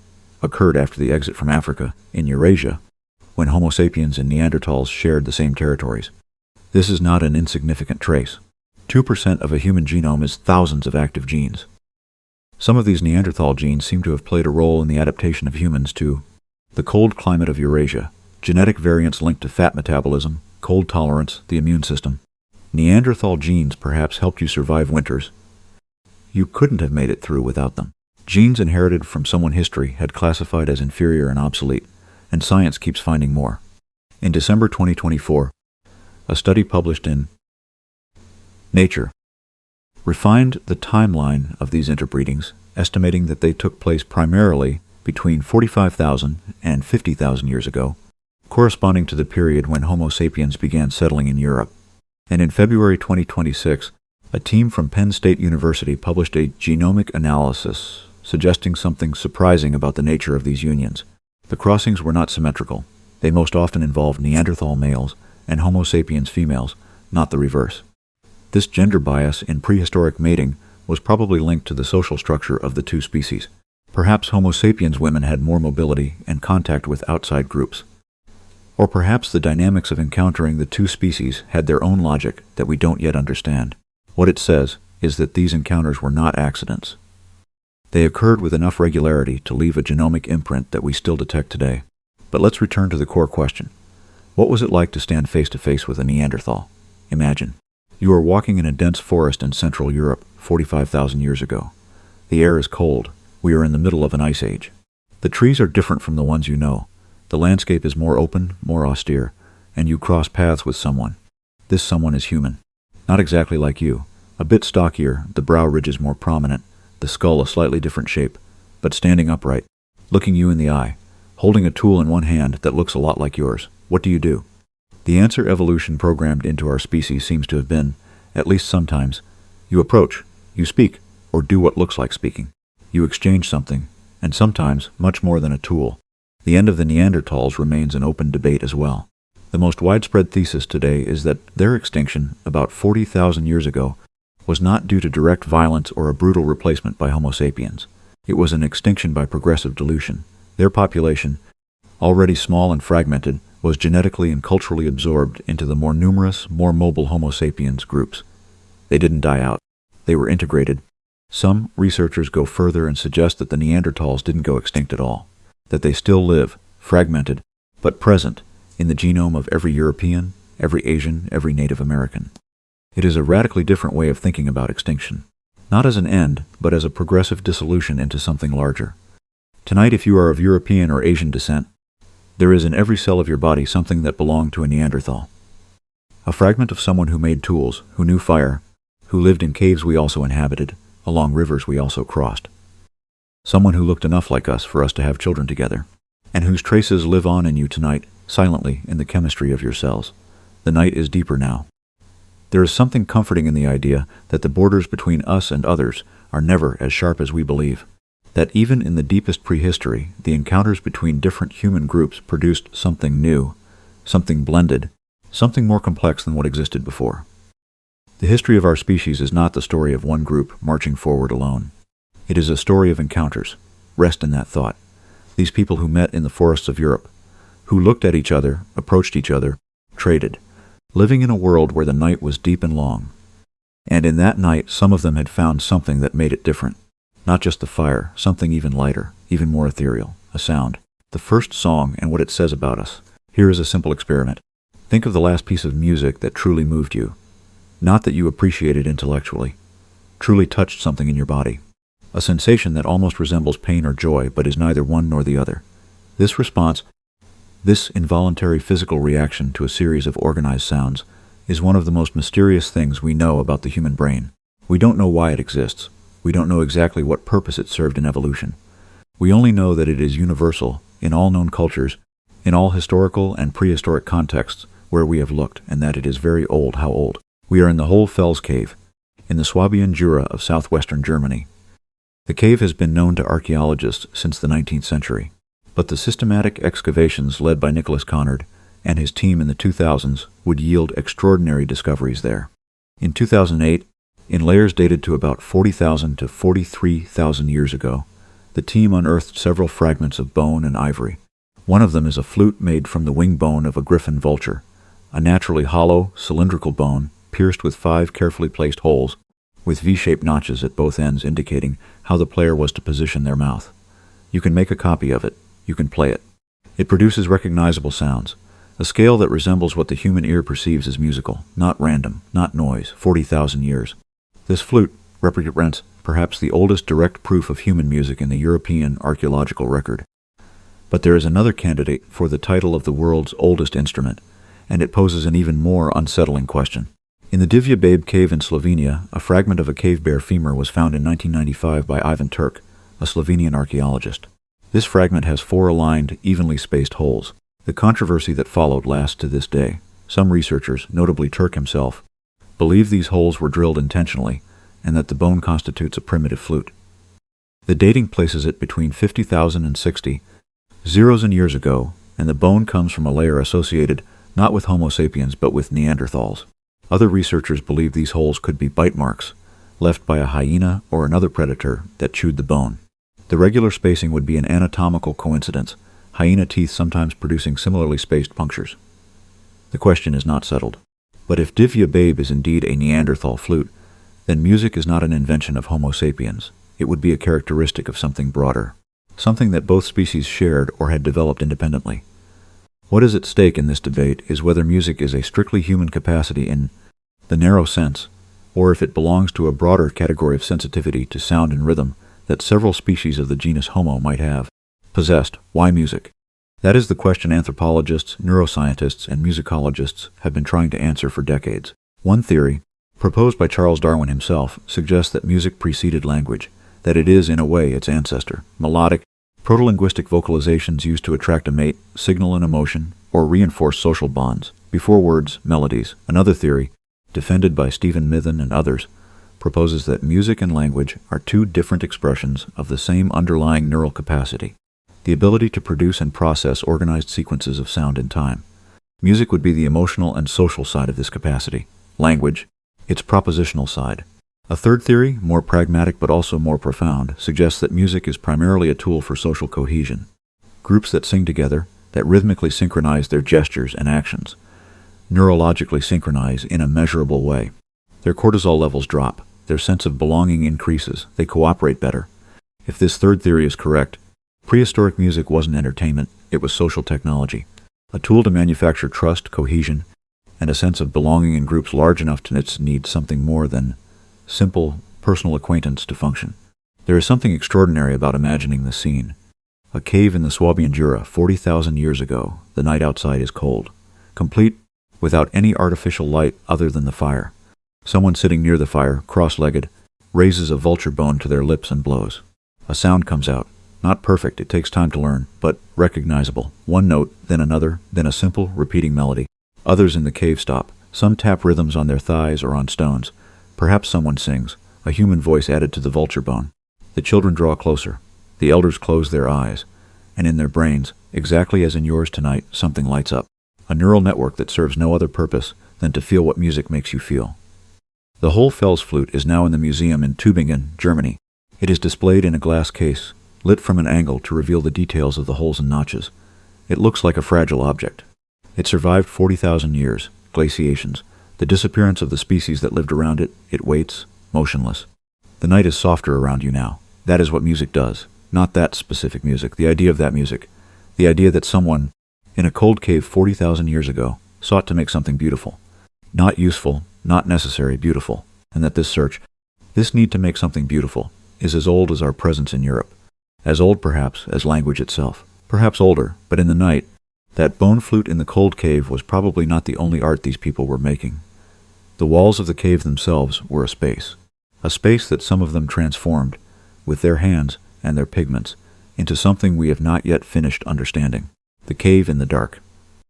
occurred after the exit from Africa, in Eurasia, when Homo sapiens and Neanderthals shared the same territories. This is not an insignificant trace. 2% of a human genome is thousands of active genes. Some of these Neanderthal genes seem to have played a role in the adaptation of humans to the cold climate of Eurasia, genetic variants linked to fat metabolism, cold tolerance, the immune system. Neanderthal genes perhaps helped you survive winters. You couldn't have made it through without them. Genes inherited from someone history had classified as inferior and obsolete, and science keeps finding more. In December 2024, a study published in Nature refined the timeline of these interbreedings, estimating that they took place primarily between 45,000 and 50,000 years ago, corresponding to the period when Homo sapiens began settling in Europe. And in February 2026, a team from Penn State University published a genomic analysis suggesting something surprising about the nature of these unions. The crossings were not symmetrical. They most often involved Neanderthal males and Homo sapiens females, not the reverse. This gender bias in prehistoric mating was probably linked to the social structure of the two species. Perhaps Homo sapiens women had more mobility and contact with outside groups. Or perhaps the dynamics of encountering the two species had their own logic that we don't yet understand. What it says is that these encounters were not accidents. They occurred with enough regularity to leave a genomic imprint that we still detect today. But let's return to the core question. What was it like to stand face to face with a Neanderthal? Imagine. You are walking in a dense forest in Central Europe 45,000 years ago. The air is cold. We are in the middle of an ice age. The trees are different from the ones you know. The landscape is more open, more austere, and you cross paths with someone. This someone is human. Not exactly like you. A bit stockier, the brow ridges more prominent, the skull a slightly different shape, but standing upright, looking you in the eye, holding a tool in one hand that looks a lot like yours. What do you do? The answer evolution programmed into our species seems to have been, at least sometimes, you approach, you speak, or do what looks like speaking. You exchange something, and sometimes much more than a tool. The end of the Neanderthals remains an open debate as well. The most widespread thesis today is that their extinction, about 40,000 years ago, was not due to direct violence or a brutal replacement by Homo sapiens. It was an extinction by progressive dilution. Their population, already small and fragmented, was genetically and culturally absorbed into the more numerous, more mobile Homo sapiens groups. They didn't die out. They were integrated. Some researchers go further and suggest that the Neanderthals didn't go extinct at all, that they still live, fragmented, but present, in the genome of every European, every Asian, every Native American. It is a radically different way of thinking about extinction, not as an end, but as a progressive dissolution into something larger. Tonight, if you are of European or Asian descent, there is in every cell of your body something that belonged to a Neanderthal. A fragment of someone who made tools, who knew fire, who lived in caves we also inhabited, along rivers we also crossed. Someone who looked enough like us for us to have children together, and whose traces live on in you tonight, silently in the chemistry of your cells. The night is deeper now. There is something comforting in the idea that the borders between us and others are never as sharp as we believe. That even in the deepest prehistory, the encounters between different human groups produced something new, something blended, something more complex than what existed before. The history of our species is not the story of one group marching forward alone. It is a story of encounters. Rest in that thought. These people who met in the forests of Europe, who looked at each other, approached each other, traded, living in a world where the night was deep and long. And in that night, some of them had found something that made it different. Not just the fire, something even lighter, even more ethereal, a sound. The first song and what it says about us. Here is a simple experiment. Think of the last piece of music that truly moved you. Not that you appreciated intellectually. Truly touched something in your body. A sensation that almost resembles pain or joy, but is neither one nor the other. This response, this involuntary physical reaction to a series of organized sounds, is one of the most mysterious things we know about the human brain. We don't know why it exists. We don't know exactly what purpose it served in evolution. We only know that it is universal in all known cultures, in all historical and prehistoric contexts where we have looked, and that it is very old. How old? We are in the Hohle Fels cave, in the Swabian Jura of southwestern Germany. The cave has been known to archaeologists since the 19th century, but the systematic excavations led by Nicholas Conrad and his team in the 2000s would yield extraordinary discoveries there. In 2008, in layers dated to about 40,000 to 43,000 years ago, the team unearthed several fragments of bone and ivory. One of them is a flute made from the wing bone of a griffin vulture, a naturally hollow, cylindrical bone pierced with 5 carefully placed holes, with V-shaped notches at both ends indicating how the player was to position their mouth. You can make a copy of it. You can play it. It produces recognizable sounds, a scale that resembles what the human ear perceives as musical, not random, not noise, 40,000 years. This flute represents perhaps the oldest direct proof of human music in the European archaeological record. But there is another candidate for the title of the world's oldest instrument, and it poses an even more unsettling question. In the Jebel Cave in Slovenia, a fragment of a cave bear femur was found in 1995 by Ivan Turk, a Slovenian archaeologist. This fragment has 4 aligned, evenly spaced holes. The controversy that followed lasts to this day. Some researchers, notably Turk himself, believe these holes were drilled intentionally, and that the bone constitutes a primitive flute. The dating places it between 50,000 and 60,000 years ago, and the bone comes from a layer associated not with Homo sapiens but with Neanderthals. Other researchers believe these holes could be bite marks, left by a hyena or another predator that chewed the bone. The regular spacing would be an anatomical coincidence, hyena teeth sometimes producing similarly spaced punctures. The question is not settled. But if Divya Babe is indeed a Neanderthal flute, then music is not an invention of Homo sapiens. It would be a characteristic of something broader, something that both species shared or had developed independently. What is at stake in this debate is whether music is a strictly human capacity in the narrow sense, or if it belongs to a broader category of sensitivity to sound and rhythm that several species of the genus Homo might have possessed. Why music? That is the question anthropologists, neuroscientists, and musicologists have been trying to answer for decades. One theory, proposed by Charles Darwin himself, suggests that music preceded language, that it is, in a way, its ancestor. Melodic, proto-linguistic vocalizations used to attract a mate, signal an emotion, or reinforce social bonds. Before words, melodies. Another theory, defended by Stephen Mithen and others, proposes that music and language are two different expressions of the same underlying neural capacity, the ability to produce and process organized sequences of sound in time. Music would be the emotional and social side of this capacity. Language, its propositional side. A third theory, more pragmatic but also more profound, suggests that music is primarily a tool for social cohesion. Groups that sing together, that rhythmically synchronize their gestures and actions, neurologically synchronize in a measurable way. Their cortisol levels drop, their sense of belonging increases, they cooperate better. If this third theory is correct, prehistoric music wasn't entertainment, it was social technology, a tool to manufacture trust, cohesion, and a sense of belonging in groups large enough to need something more than simple, personal acquaintance to function. There is something extraordinary about imagining the scene. A cave in the Swabian Jura 40,000 years ago. The night outside is cold, complete without any artificial light other than the fire. Someone sitting near the fire, cross-legged, raises a vulture bone to their lips and blows. A sound comes out. Not perfect, it takes time to learn, but recognizable. One note, then another, then a simple, repeating melody. Others in the cave stop. Some tap rhythms on their thighs or on stones. Perhaps someone sings, a human voice added to the vulture bone. The children draw closer. The elders close their eyes. And in their brains, exactly as in yours tonight, something lights up. A neural network that serves no other purpose than to feel what music makes you feel. The Hohle Fels flute is now in the museum in Tübingen, Germany. It is displayed in a glass case, lit from an angle to reveal the details of the holes and notches. It looks like a fragile object. It survived 40,000 years, glaciations, the disappearance of the species that lived around it. It waits, motionless. The night is softer around you now. That is what music does. Not that specific music, the idea of that music. The idea that someone, in a cold cave 40,000 years ago, sought to make something beautiful. Not useful, not necessary, beautiful. And that this search, this need to make something beautiful, is as old as our presence in Europe. As old, perhaps, as language itself. Perhaps older, but in the night, that bone flute in the cold cave was probably not the only art these people were making. The walls of the cave themselves were a space that some of them transformed, with their hands and their pigments, into something we have not yet finished understanding. The cave in the dark.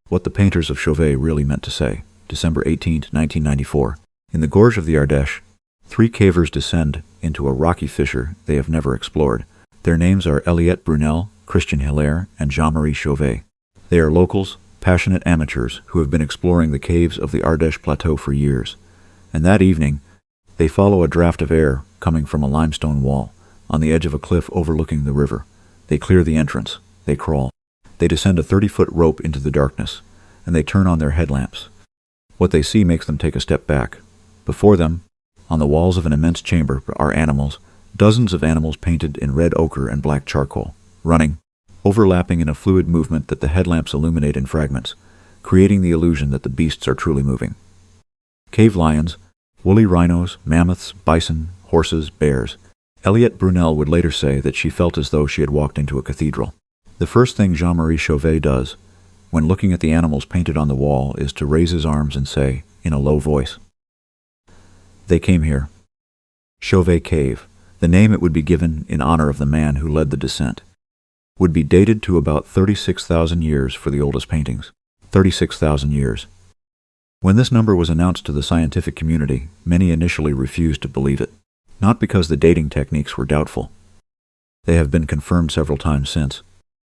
What the painters of Chauvet really meant to say. December 18, 1994. In the gorge of the Ardèche, 3 cavers descend into a rocky fissure they have never explored. Their names are Eliette Brunel, Christian Hilaire, and Jean-Marie Chauvet. They are locals, passionate amateurs who have been exploring the caves of the Ardèche Plateau for years. And that evening, they follow a draft of air coming from a limestone wall on the edge of a cliff overlooking the river. They clear the entrance. They crawl. They descend a 30-foot rope into the darkness, and they turn on their headlamps. What they see makes them take a step back. Before them, on the walls of an immense chamber, are animals, dozens of animals painted in red ochre and black charcoal, running, overlapping in a fluid movement that the headlamps illuminate in fragments, creating the illusion that the beasts are truly moving. Cave lions, woolly rhinos, mammoths, bison, horses, bears. Eliette Brunel would later say that she felt as though she had walked into a cathedral. The first thing Jean-Marie Chauvet does, when looking at the animals painted on the wall, is to raise his arms and say, in a low voice, "They came here." Chauvet Cave, the name it would be given in honor of the man who led the descent, would be dated to about 36,000 years for the oldest paintings. 36,000 years. When this number was announced to the scientific community, many initially refused to believe it. Not because the dating techniques were doubtful. They have been confirmed several times since.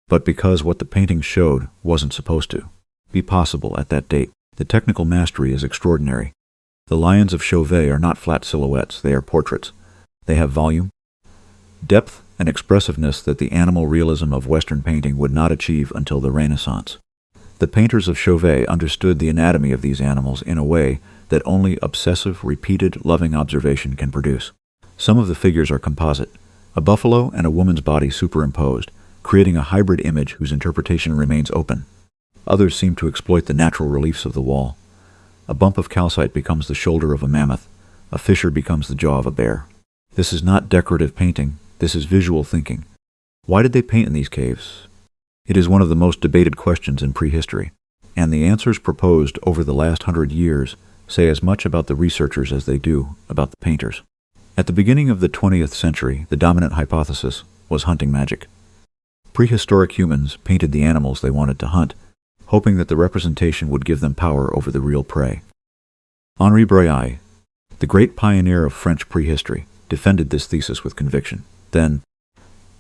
But because what the paintings showed wasn't supposed to be possible at that date. The technical mastery is extraordinary. The lions of Chauvet are not flat silhouettes, they are portraits. They have volume, depth, and expressiveness that the animal realism of Western painting would not achieve until the Renaissance. The painters of Chauvet understood the anatomy of these animals in a way that only obsessive, repeated, loving observation can produce. Some of the figures are composite, a buffalo and a woman's body superimposed, creating a hybrid image whose interpretation remains open. Others seem to exploit the natural reliefs of the wall. A bump of calcite becomes the shoulder of a mammoth, a fissure becomes the jaw of a bear. This is not decorative painting, this is visual thinking. Why did they paint in these caves? It is one of the most debated questions in prehistory, and the answers proposed over the last 100 years say as much about the researchers as they do about the painters. At the beginning of the 20th century, the dominant hypothesis was hunting magic. Prehistoric humans painted the animals they wanted to hunt, hoping that the representation would give them power over the real prey. Henri Braille, the great pioneer of French prehistory, defended this thesis with conviction. Then,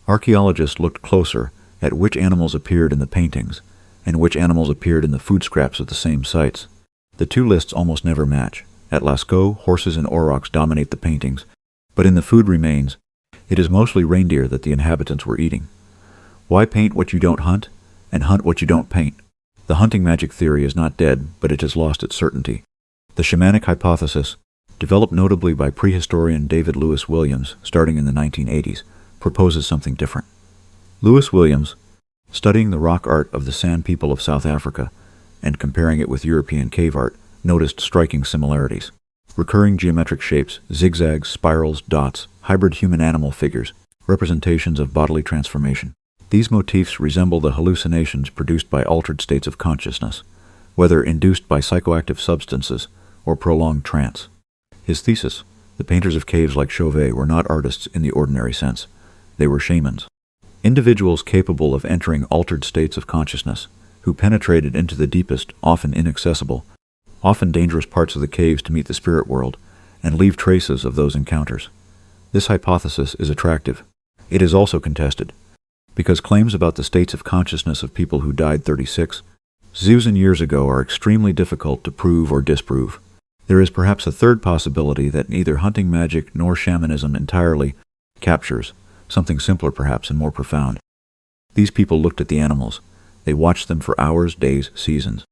archaeologists looked closer at which animals appeared in the paintings and which animals appeared in the food scraps of the same sites. The two lists almost never match. At Lascaux, horses and aurochs dominate the paintings, but in the food remains, it is mostly reindeer that the inhabitants were eating. Why paint what you don't hunt, and hunt what you don't paint? The hunting magic theory is not dead, but it has lost its certainty. The shamanic hypothesis, developed notably by prehistorian David Lewis Williams starting in the 1980s, proposes something different. Lewis Williams, studying the rock art of the San people of South Africa and comparing it with European cave art, noticed striking similarities. Recurring geometric shapes, zigzags, spirals, dots, hybrid human-animal figures, representations of bodily transformation. These motifs resemble the hallucinations produced by altered states of consciousness, whether induced by psychoactive substances or prolonged trance. His thesis, the painters of caves like Chauvet were not artists in the ordinary sense. They were shamans. Individuals capable of entering altered states of consciousness, who penetrated into the deepest, often inaccessible, often dangerous parts of the caves to meet the spirit world, and leave traces of those encounters. This hypothesis is attractive. It is also contested, because claims about the states of consciousness of people who died 36,000 years ago are extremely difficult to prove or disprove. There is perhaps a third possibility that neither hunting magic nor shamanism entirely captures, something simpler perhaps and more profound. These people looked at the animals. They watched them for hours, days, seasons.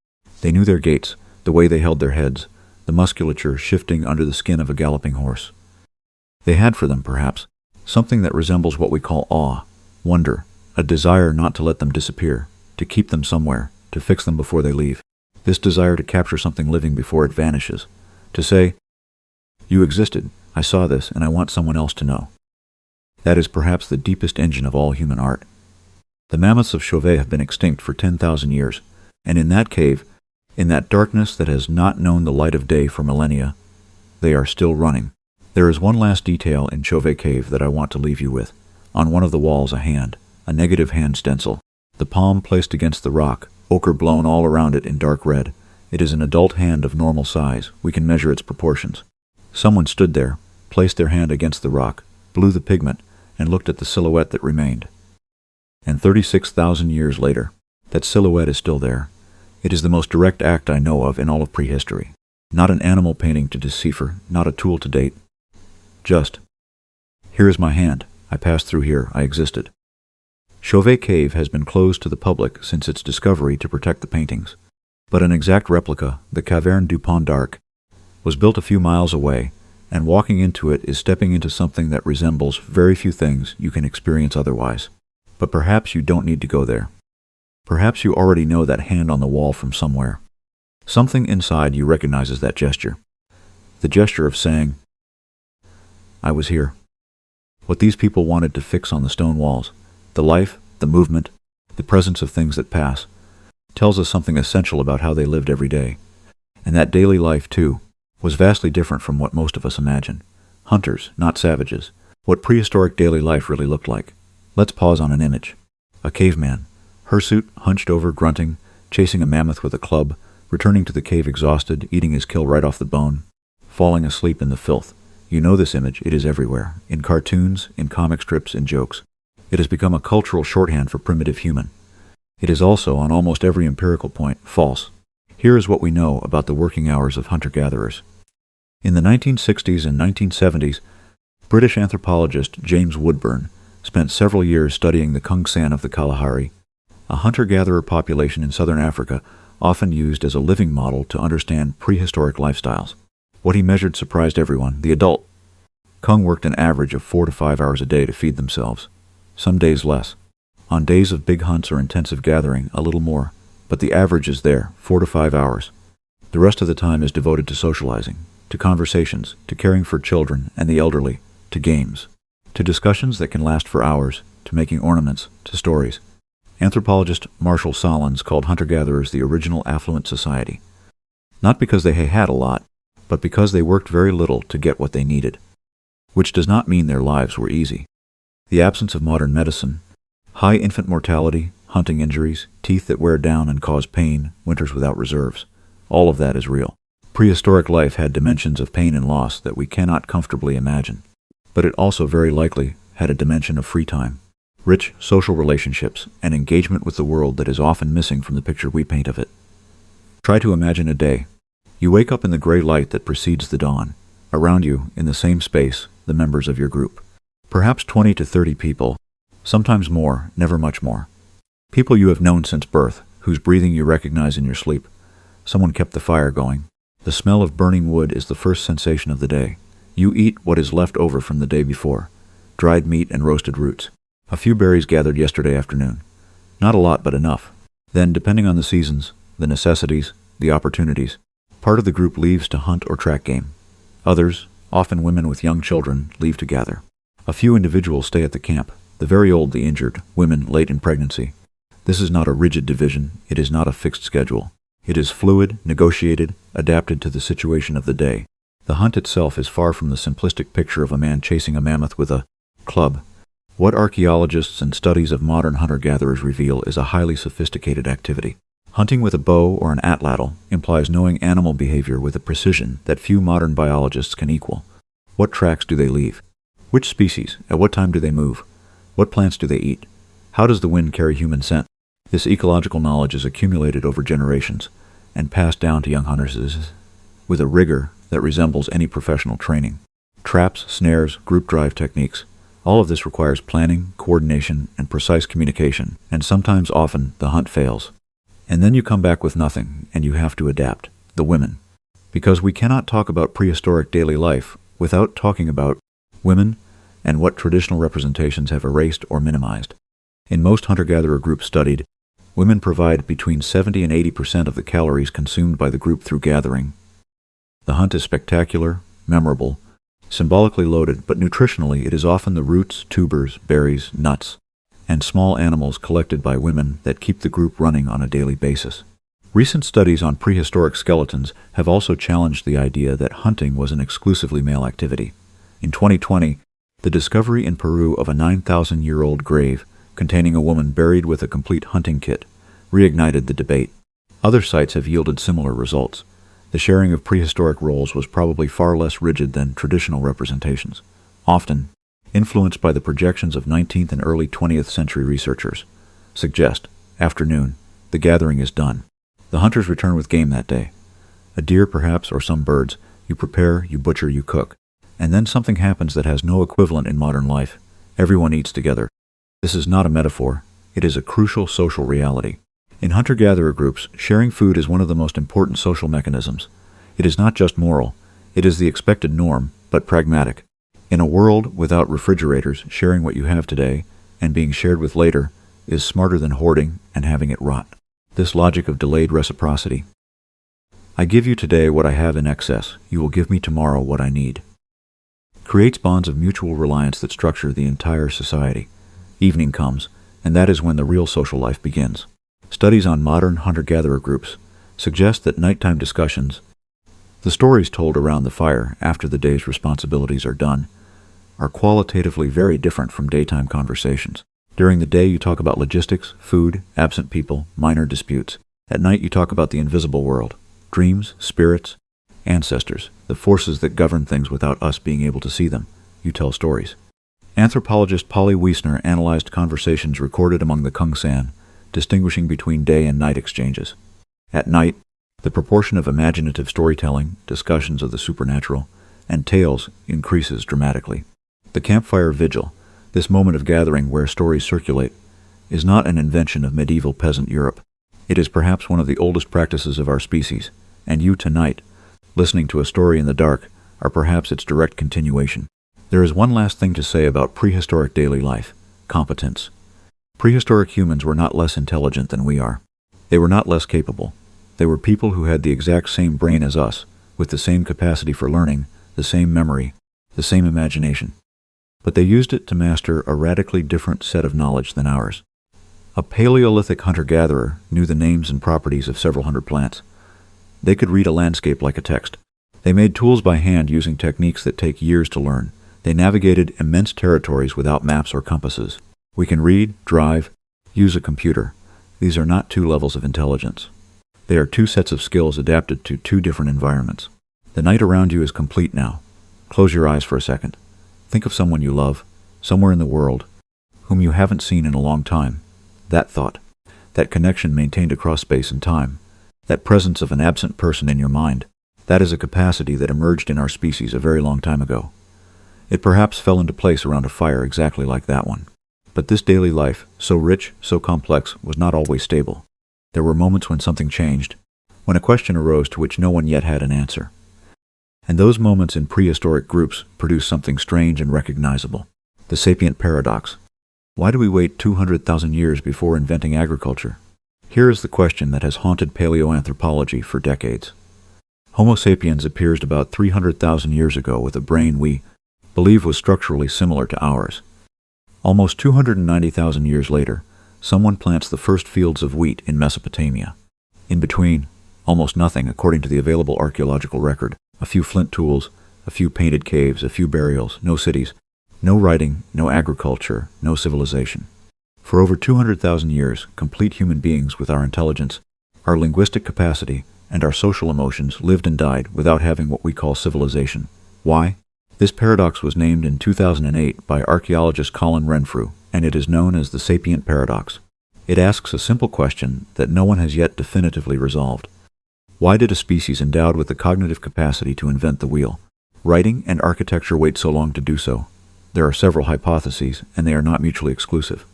They knew their gaits, the way they held their heads, the musculature shifting under the skin of a galloping horse. They had for them, perhaps, something that resembles what we call awe, wonder, a desire not to let them disappear, to keep them somewhere, to fix them before they leave. This desire to capture something living before it vanishes, to say, "You existed, I saw this, and I want someone else to know." That is perhaps the deepest engine of all human art. The mammoths of Chauvet have been extinct for 10,000 years, and in that cave, in that darkness that has not known the light of day for millennia, they are still running. There is one last detail in Chauvet Cave that I want to leave you with. On one of the walls, a hand, a negative hand stencil. The palm placed against the rock, ochre blown all around it in dark red. It is an adult hand of normal size. We can measure its proportions. Someone stood there, placed their hand against the rock, blew the pigment, and looked at the silhouette that remained. And 36,000 years later, that silhouette is still there. It is the most direct act I know of in all of prehistory. Not an animal painting to decipher, not a tool to date. Just, here is my hand. I passed through here. I existed. Chauvet Cave has been closed to the public since its discovery to protect the paintings. But an exact replica, the Caverne du Pont d'Arc, was built a few miles away, and walking into it is stepping into something that resembles very few things you can experience otherwise. But perhaps you don't need to go there. Perhaps you already know that hand on the wall from somewhere. Something inside you recognizes that gesture. The gesture of saying, "I was here." What these people wanted to fix on the stone walls, the life, the movement, the presence of things that pass, tells us something essential about how they lived every day. And that daily life, too, was vastly different from what most of us imagine. Hunters, not savages. What prehistoric daily life really looked like. Let's pause on an image. A caveman, hirsute, hunched over, grunting, chasing a mammoth with a club, returning to the cave exhausted, eating his kill right off the bone, falling asleep in the filth. You know this image. It is everywhere. In cartoons, in comic strips, in jokes. It has become a cultural shorthand for primitive human. It is also, on almost every empirical point, false. Here is what we know about the working hours of hunter-gatherers. In the 1960s and 1970s, British anthropologist James Woodburn spent several years studying the Qafzeh of the Kalahari, a hunter-gatherer population in southern Africa often used as a living model to understand prehistoric lifestyles. What he measured surprised everyone. The adult Qafzeh worked an average of 4 to 5 hours a day to feed themselves, some days less. On days of big hunts or intensive gathering, a little more, but the average is there, 4 to 5 hours. The rest of the time is devoted to socializing, to conversations, to caring for children and the elderly, to games, to discussions that can last for hours, to making ornaments, to stories. Anthropologist Marshall Solins called hunter-gatherers the original affluent society. Not because they had a lot, but because they worked very little to get what they needed. Which does not mean their lives were easy. The absence of modern medicine, high infant mortality, hunting injuries, teeth that wear down and cause pain, winters without reserves, all of that is real. Prehistoric life had dimensions of pain and loss that we cannot comfortably imagine. But it also very likely had a dimension of free time, rich social relationships, and engagement with the world that is often missing from the picture we paint of it. Try to imagine a day. You wake up in the gray light that precedes the dawn. Around you, in the same space, the members of your group. Perhaps 20 to 30 people, sometimes more, never much more. People you have known since birth, whose breathing you recognize in your sleep. Someone kept the fire going. The smell of burning wood is the first sensation of the day. You eat what is left over from the day before, dried meat and roasted roots. A few berries gathered yesterday afternoon. Not a lot, but enough. Then, depending on the seasons, the necessities, the opportunities, part of the group leaves to hunt or track game. Others, often women with young children, leave to gather. A few individuals stay at the camp, the very old, the injured, women late in pregnancy. This is not a rigid division, it is not a fixed schedule. It is fluid, negotiated, adapted to the situation of the day. The hunt itself is far from the simplistic picture of a man chasing a mammoth with a club. What archaeologists and studies of modern hunter-gatherers reveal is a highly sophisticated activity. Hunting with a bow or an atlatl implies knowing animal behavior with a precision that few modern biologists can equal. What tracks do they leave? Which species? At what time do they move? What plants do they eat? How does the wind carry human scent? This ecological knowledge is accumulated over generations and passed down to young hunters with a rigor that resembles any professional training. Traps, snares, group drive techniques. All of this requires planning, coordination, and precise communication, and sometimes often the hunt fails. And then you come back with nothing, and you have to adapt. The women. Because we cannot talk about prehistoric daily life without talking about women and what traditional representations have erased or minimized. In most hunter-gatherer groups studied, women provide between 70 and 80% of the calories consumed by the group through gathering. The hunt is spectacular, memorable, symbolically loaded, but nutritionally it is often the roots, tubers, berries, nuts, and small animals collected by women that keep the group running on a daily basis. Recent studies on prehistoric skeletons have also challenged the idea that hunting was an exclusively male activity. In 2020, the discovery in Peru of a 9,000-year-old grave containing a woman buried with a complete hunting kit reignited the debate. Other sites have yielded similar results. The sharing of prehistoric roles was probably far less rigid than traditional representations, often influenced by the projections of 19th and early 20th century researchers. Suggest, afternoon, the gathering is done. The hunters return with game that day. A deer perhaps, or some birds. You prepare, you butcher, you cook. And then something happens that has no equivalent in modern life. Everyone eats together. This is not a metaphor. It is a crucial social reality. In hunter-gatherer groups, sharing food is one of the most important social mechanisms. It is not just moral. It is the expected norm, but pragmatic. In a world without refrigerators, sharing what you have today and being shared with later is smarter than hoarding and having it rot. This logic of delayed reciprocity. I give you today what I have in excess. You will give me tomorrow what I need. Creates bonds of mutual reliance that structure the entire society. Evening comes, and that is when the real social life begins. Studies on modern hunter-gatherer groups suggest that nighttime discussions, the stories told around the fire after the day's responsibilities are done, are qualitatively very different from daytime conversations. During the day you talk about logistics, food, absent people, minor disputes. At night you talk about the invisible world, dreams, spirits, ancestors, the forces that govern things without us being able to see them. You tell stories. Anthropologist Polly Wiesner analyzed conversations recorded among the Qafzeh, distinguishing between day and night exchanges. At night, The proportion of imaginative storytelling, discussions of the supernatural, and tales increases dramatically. The campfire vigil, this moment of gathering where stories circulate, is not an invention of medieval peasant Europe. It is perhaps one of the oldest practices of our species, and you tonight, listening to a story in the dark, are perhaps its direct continuation. There is one last thing to say about prehistoric daily life: competence. Prehistoric humans were not less intelligent than we are. They were not less capable. They were people who had the exact same brain as us, with the same capacity for learning, the same memory, the same imagination. But they used it to master a radically different set of knowledge than ours. A Paleolithic hunter-gatherer knew the names and properties of several hundred plants. They could read a landscape like a text. They made tools by hand using techniques that take years to learn. They navigated immense territories without maps or compasses. We can read, drive, use a computer. These are not two levels of intelligence. They are two sets of skills adapted to two different environments. The night around you is complete now. Close your eyes for a second. Think of someone you love, somewhere in the world, whom you haven't seen in a long time. That thought, that connection maintained across space and time, that presence of an absent person in your mind, that is a capacity that emerged in our species a very long time ago. It perhaps fell into place around a fire exactly like that one. But this daily life, so rich, so complex, was not always stable. There were moments when something changed, when a question arose to which no one yet had an answer. And those moments in prehistoric groups produced something strange and recognizable: the Sapient Paradox. Why do we wait 200,000 years before inventing agriculture? Here is the question that has haunted paleoanthropology for decades. Homo sapiens appeared about 300,000 years ago with a brain we believe was structurally similar to ours. Almost 290,000 years later, someone plants the first fields of wheat in Mesopotamia. In between, almost nothing according to the available archaeological record. A few flint tools, a few painted caves, a few burials, no cities, no writing, no agriculture, no civilization. For over 200,000 years, complete human beings with our intelligence, our linguistic capacity, and our social emotions lived and died without having what we call civilization. Why? This paradox was named in 2008 by archaeologist Colin Renfrew, and it is known as the Sapient Paradox. It asks a simple question that no one has yet definitively resolved. Why did a species endowed with the cognitive capacity to invent the wheel, writing, and architecture wait so long to do so? There are several hypotheses, and they are not mutually exclusive.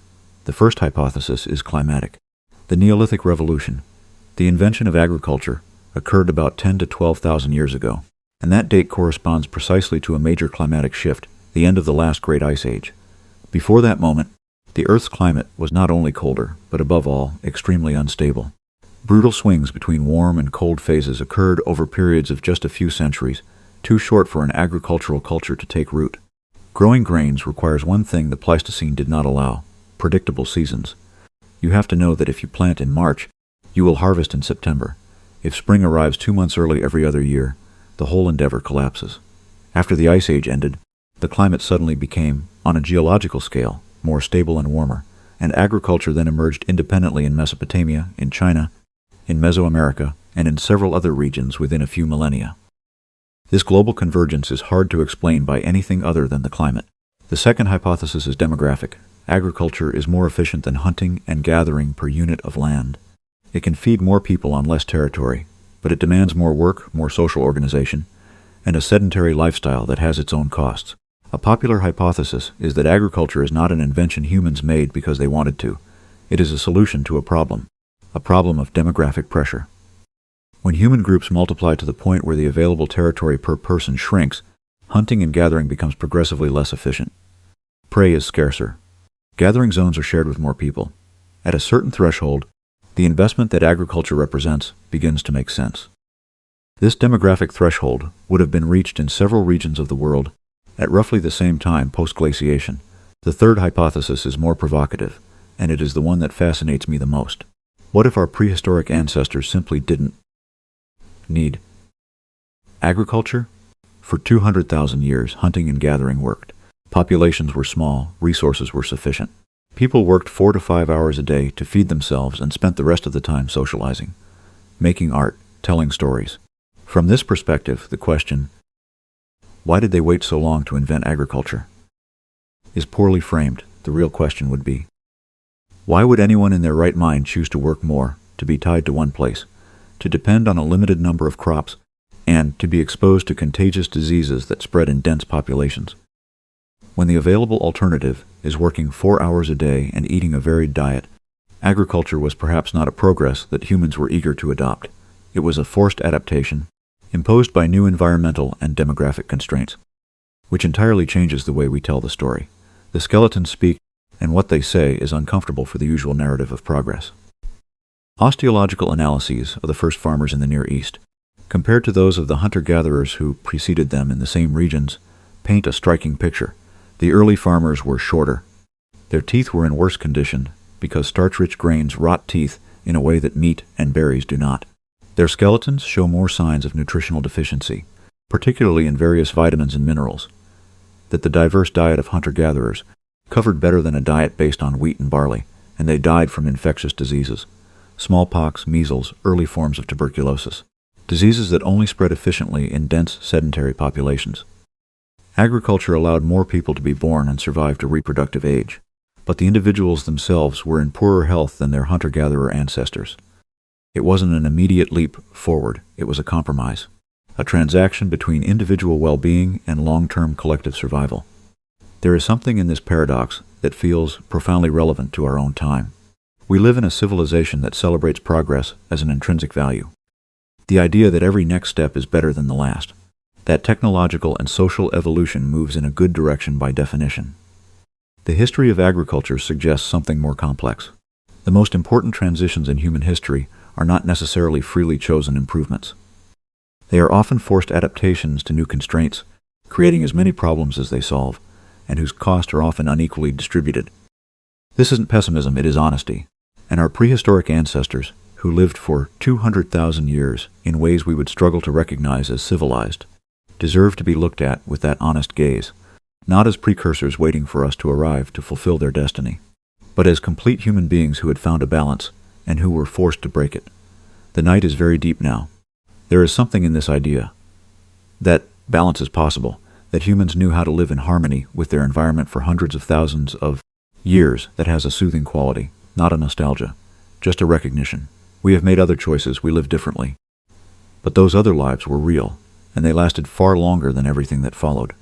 The first hypothesis is climatic. The Neolithic Revolution, the invention of agriculture, occurred about 10 to 12,000 years ago, and that date corresponds precisely to a major climatic shift, the end of the last great ice age. Before that moment, the Earth's climate was not only colder, but above all, extremely unstable. Brutal swings between warm and cold phases occurred over periods of just a few centuries, too short for an agricultural culture to take root. Growing grains requires one thing the Pleistocene did not allow: predictable seasons. You have to know that if you plant in March, you will harvest in September. If spring arrives 2 months early every other year, the whole endeavor collapses. After the Ice Age ended, the climate suddenly became, on a geological scale, more stable and warmer, and agriculture then emerged independently in Mesopotamia, in China, in Mesoamerica, and in several other regions within a few millennia. This global convergence is hard to explain by anything other than the climate. The second hypothesis is demographic. Agriculture is more efficient than hunting and gathering per unit of land. It can feed more people on less territory, but it demands more work, more social organization, and a sedentary lifestyle that has its own costs. A popular hypothesis is that agriculture is not an invention humans made because they wanted to. It is a solution to a problem of demographic pressure. When human groups multiply to the point where the available territory per person shrinks, hunting and gathering becomes progressively less efficient. Prey is scarcer. Gathering zones are shared with more people. At a certain threshold, the investment that agriculture represents begins to make sense. This demographic threshold would have been reached in several regions of the world at roughly the same time post-glaciation. The third hypothesis is more provocative, and it is the one that fascinates me the most. What if our prehistoric ancestors simply didn't need agriculture? For 200,000 years, hunting and gathering worked. Populations were small, resources were sufficient. People worked 4 to 5 hours a day to feed themselves and spent the rest of the time socializing, making art, telling stories. From this perspective, the question, why did they wait so long to invent agriculture, is poorly framed. The real question would be, why would anyone in their right mind choose to work more, to be tied to one place, to depend on a limited number of crops, and to be exposed to contagious diseases that spread in dense populations. When the available alternative is working 4 hours a day and eating a varied diet, agriculture was perhaps not a progress that humans were eager to adopt. It was a forced adaptation, imposed by new environmental and demographic constraints, which entirely changes the way we tell the story. The skeletons speak, and what they say is uncomfortable for the usual narrative of progress. Osteological analyses of the first farmers in the Near East, compared to those of the hunter-gatherers who preceded them in the same regions, paint a striking picture. The early farmers were shorter. Their teeth were in worse condition because starch-rich grains rot teeth in a way that meat and berries do not. Their skeletons show more signs of nutritional deficiency, particularly in various vitamins and minerals, that the diverse diet of hunter-gatherers covered better than a diet based on wheat and barley, and they died from infectious diseases, smallpox, measles, early forms of tuberculosis, diseases that only spread efficiently in dense sedentary populations. Agriculture allowed more people to be born and survive to reproductive age, but the individuals themselves were in poorer health than their hunter-gatherer ancestors. It wasn't an immediate leap forward, it was a compromise, a transaction between individual well-being and long-term collective survival. There is something in this paradox that feels profoundly relevant to our own time. We live in a civilization that celebrates progress as an intrinsic value. The idea that every next step is better than the last, that technological and social evolution moves in a good direction by definition. The history of agriculture suggests something more complex. The most important transitions in human history are not necessarily freely chosen improvements. They are often forced adaptations to new constraints, creating as many problems as they solve, and whose costs are often unequally distributed. This isn't pessimism, it is honesty. And our prehistoric ancestors, who lived for 200,000 years in ways we would struggle to recognize as civilized, deserve to be looked at with that honest gaze, not as precursors waiting for us to arrive to fulfill their destiny, but as complete human beings who had found a balance and who were forced to break it. The night is very deep now. There is something in this idea that balance is possible, that humans knew how to live in harmony with their environment for hundreds of thousands of years that has a soothing quality, not a nostalgia, just a recognition. We have made other choices, we live differently. But those other lives were real, and they lasted far longer than everything that followed.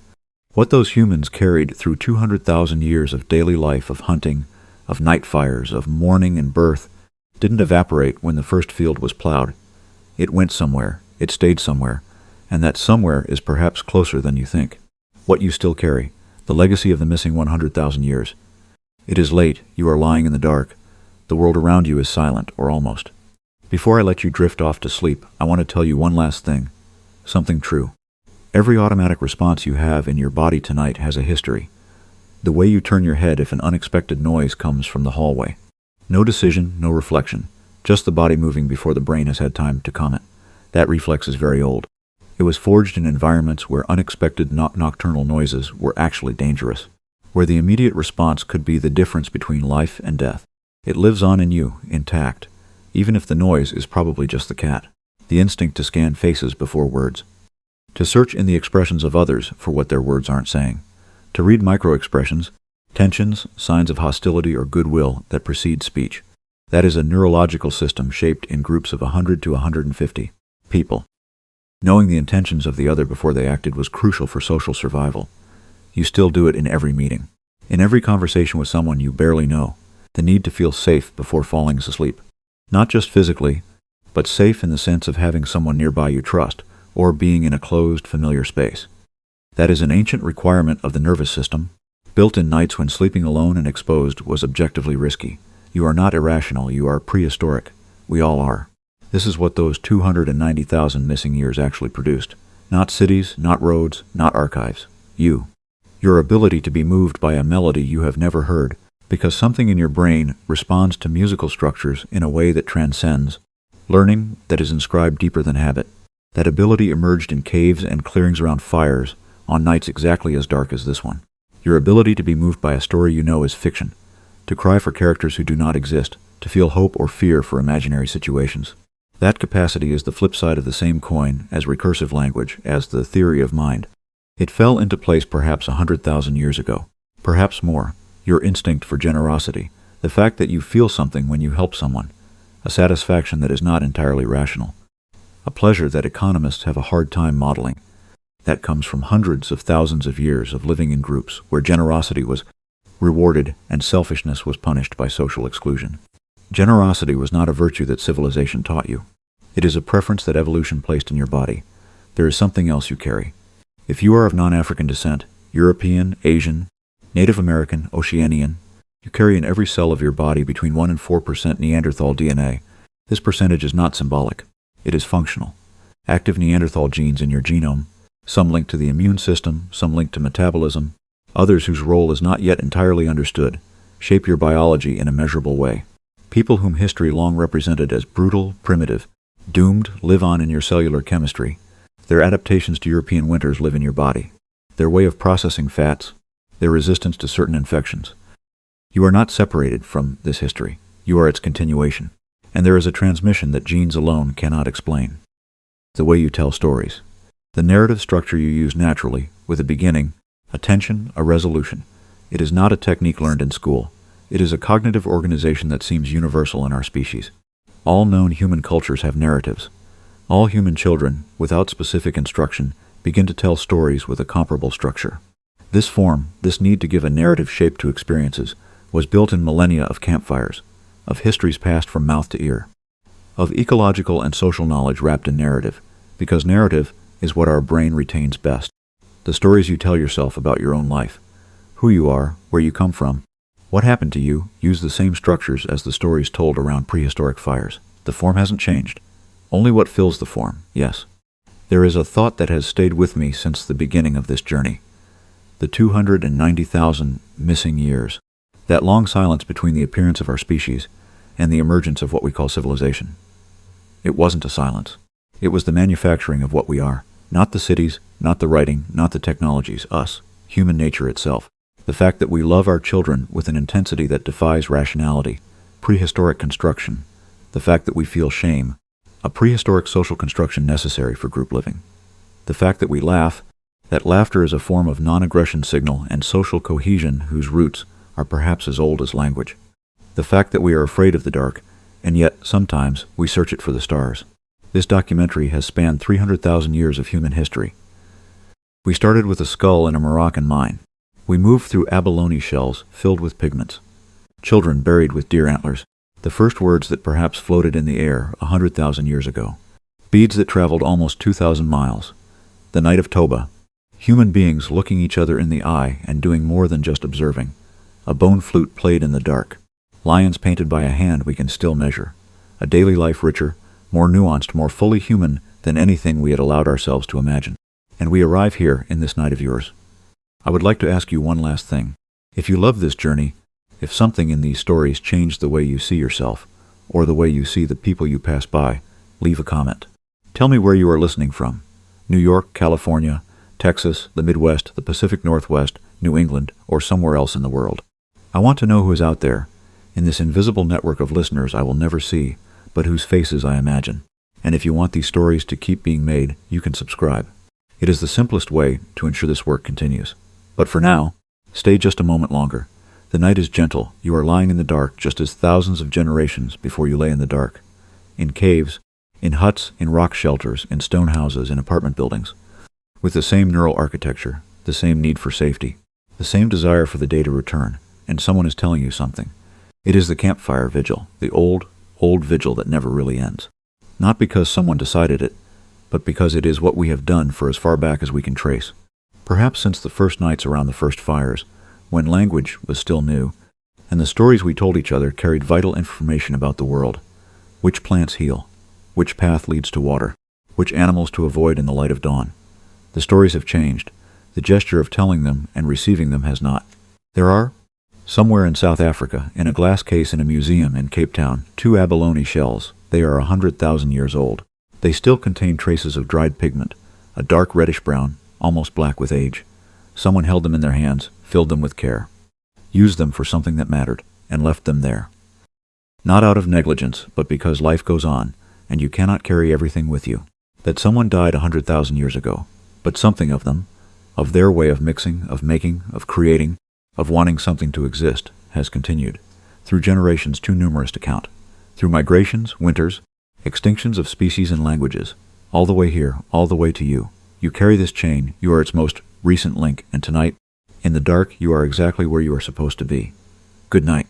What those humans carried through 200,000 years of daily life, of hunting, of night fires, of mourning and birth, didn't evaporate when the first field was plowed. It went somewhere, it stayed somewhere, and that somewhere is perhaps closer than you think. What you still carry, the legacy of the missing 100,000 years. It is late, you are lying in the dark. The world around you is silent, or almost. Before I let you drift off to sleep, I want to tell you one last thing. Something true. Every automatic response you have in your body tonight has a history. The way you turn your head if an unexpected noise comes from the hallway. No decision, no reflection. Just the body moving before the brain has had time to comment. That reflex is very old. It was forged in environments where unexpected nocturnal noises were actually dangerous, where the immediate response could be the difference between life and death. It lives on in you, intact, even if the noise is probably just the cat. The instinct to scan faces before words. To search in the expressions of others for what their words aren't saying. To read micro-expressions, tensions, signs of hostility or goodwill that precede speech. That is a neurological system shaped in groups of 100 to 150 people. Knowing the intentions of the other before they acted was crucial for social survival. You still do it in every meeting. In every conversation with someone you barely know. The need to feel safe before falling asleep. Not just physically, but safe in the sense of having someone nearby you trust, or being in a closed, familiar space. That is an ancient requirement of the nervous system, built in nights when sleeping alone and exposed was objectively risky. You are not irrational, you are prehistoric. We all are. This is what those 290,000 missing years actually produced. Not cities, not roads, not archives. You. Your ability to be moved by a melody you have never heard, because something in your brain responds to musical structures in a way that transcends learning, that is inscribed deeper than habit. That ability emerged in caves and clearings around fires on nights exactly as dark as this one. Your ability to be moved by a story you know is fiction, to cry for characters who do not exist, to feel hope or fear for imaginary situations. That capacity is the flip side of the same coin as recursive language, as the theory of mind. It fell into place perhaps 100,000 years ago, perhaps more. Your instinct for generosity, the fact that you feel something when you help someone, a satisfaction that is not entirely rational. a pleasure that economists have a hard time modeling. That comes from hundreds of thousands of years of living in groups where generosity was rewarded and selfishness was punished by social exclusion. Generosity was not a virtue that civilization taught you. It is a preference that evolution placed in your body. There is something else you carry. If you are of non-African descent, European, Asian, Native American, Oceanian, you carry in every cell of your body between 1 and 4% Neanderthal DNA. This percentage is not symbolic. It is functional. Active Neanderthal genes in your genome, some linked to the immune system, some linked to metabolism, others whose role is not yet entirely understood, shape your biology in a measurable way. People whom history long represented as brutal, primitive, doomed, live on in your cellular chemistry. Their adaptations to European winters live in your body. Their way of processing fats, their resistance to certain infections. You are not separated from this history. You are its continuation. And there is a transmission that genes alone cannot explain. The way you tell stories. The narrative structure you use naturally, with a beginning, a tension, a resolution. It is not a technique learned in school. It is a cognitive organization that seems universal in our species. All known human cultures have narratives. All human children, without specific instruction, begin to tell stories with a comparable structure. This form, this need to give a narrative shape to experiences, was built in millennia of campfires, of histories passed from mouth to ear, of ecological and social knowledge wrapped in narrative, because narrative is what our brain retains best. The stories you tell yourself about your own life, who you are, where you come from, what happened to you, use the same structures as the stories told around prehistoric fires. The form hasn't changed. Only what fills the form, yes. There is a thought that has stayed with me since the beginning of this journey. The 290,000 missing years. That long silence between the appearance of our species and the emergence of what we call civilization. It wasn't a silence. It was the manufacturing of what we are. Not the cities, not the writing, not the technologies, us, human nature itself. The fact that we love our children with an intensity that defies rationality, prehistoric construction. The fact that we feel shame, a prehistoric social construction necessary for group living. The fact that we laugh, that laughter is a form of non-aggression signal and social cohesion whose roots are perhaps as old as language. The fact that we are afraid of the dark, and yet, sometimes, we search it for the stars. This documentary has spanned 300,000 years of human history. We started with a skull in a Moroccan mine. We moved through abalone shells filled with pigments. Children buried with deer antlers. The first words that perhaps floated in the air 100,000 years ago. Beads that traveled almost 2,000 miles. The night of Toba. Human beings looking each other in the eye and doing more than just observing. A bone flute played in the dark. Lions painted by a hand we can still measure. A daily life richer, more nuanced, more fully human than anything we had allowed ourselves to imagine. And we arrive here in this night of yours. I would like to ask you one last thing. If you love this journey, if something in these stories changed the way you see yourself, or the way you see the people you pass by, leave a comment. Tell me where you are listening from. New York, California, Texas, the Midwest, the Pacific Northwest, New England, or somewhere else in the world. I want to know who is out there, in this invisible network of listeners I will never see, but whose faces I imagine. And if you want these stories to keep being made, you can subscribe. It is the simplest way to ensure this work continues. But for now, stay just a moment longer. The night is gentle. You are lying in the dark just as thousands of generations before you lay in the dark. In caves, in huts, in rock shelters, in stone houses, in apartment buildings. With the same neural architecture, the same need for safety, the same desire for the day to return, and someone is telling you something. It is the campfire vigil, the old vigil that never really ends. Not because someone decided it, but because it is what we have done for as far back as we can trace. Perhaps since the first nights around the first fires, when language was still new, and the stories we told each other carried vital information about the world. Which plants heal, which path leads to water, which animals to avoid in the light of dawn. The stories have changed. The gesture of telling them and receiving them has not. There are, somewhere in South Africa, in a glass case in a museum in Cape Town, 2 abalone shells. They are 100,000 years old. They still contain traces of dried pigment, a dark reddish-brown, almost black with age. Someone held them in their hands, filled them with care, used them for something that mattered, and left them there. Not out of negligence, but because life goes on, and you cannot carry everything with you. That someone died 100,000 years ago, but something of them, of their way of mixing, of making, of creating, of wanting something to exist, has continued, through generations too numerous to count, through migrations, winters, extinctions of species and languages, all the way here, all the way to you. You carry this chain, you are its most recent link, and tonight, in the dark, you are exactly where you are supposed to be. Good night.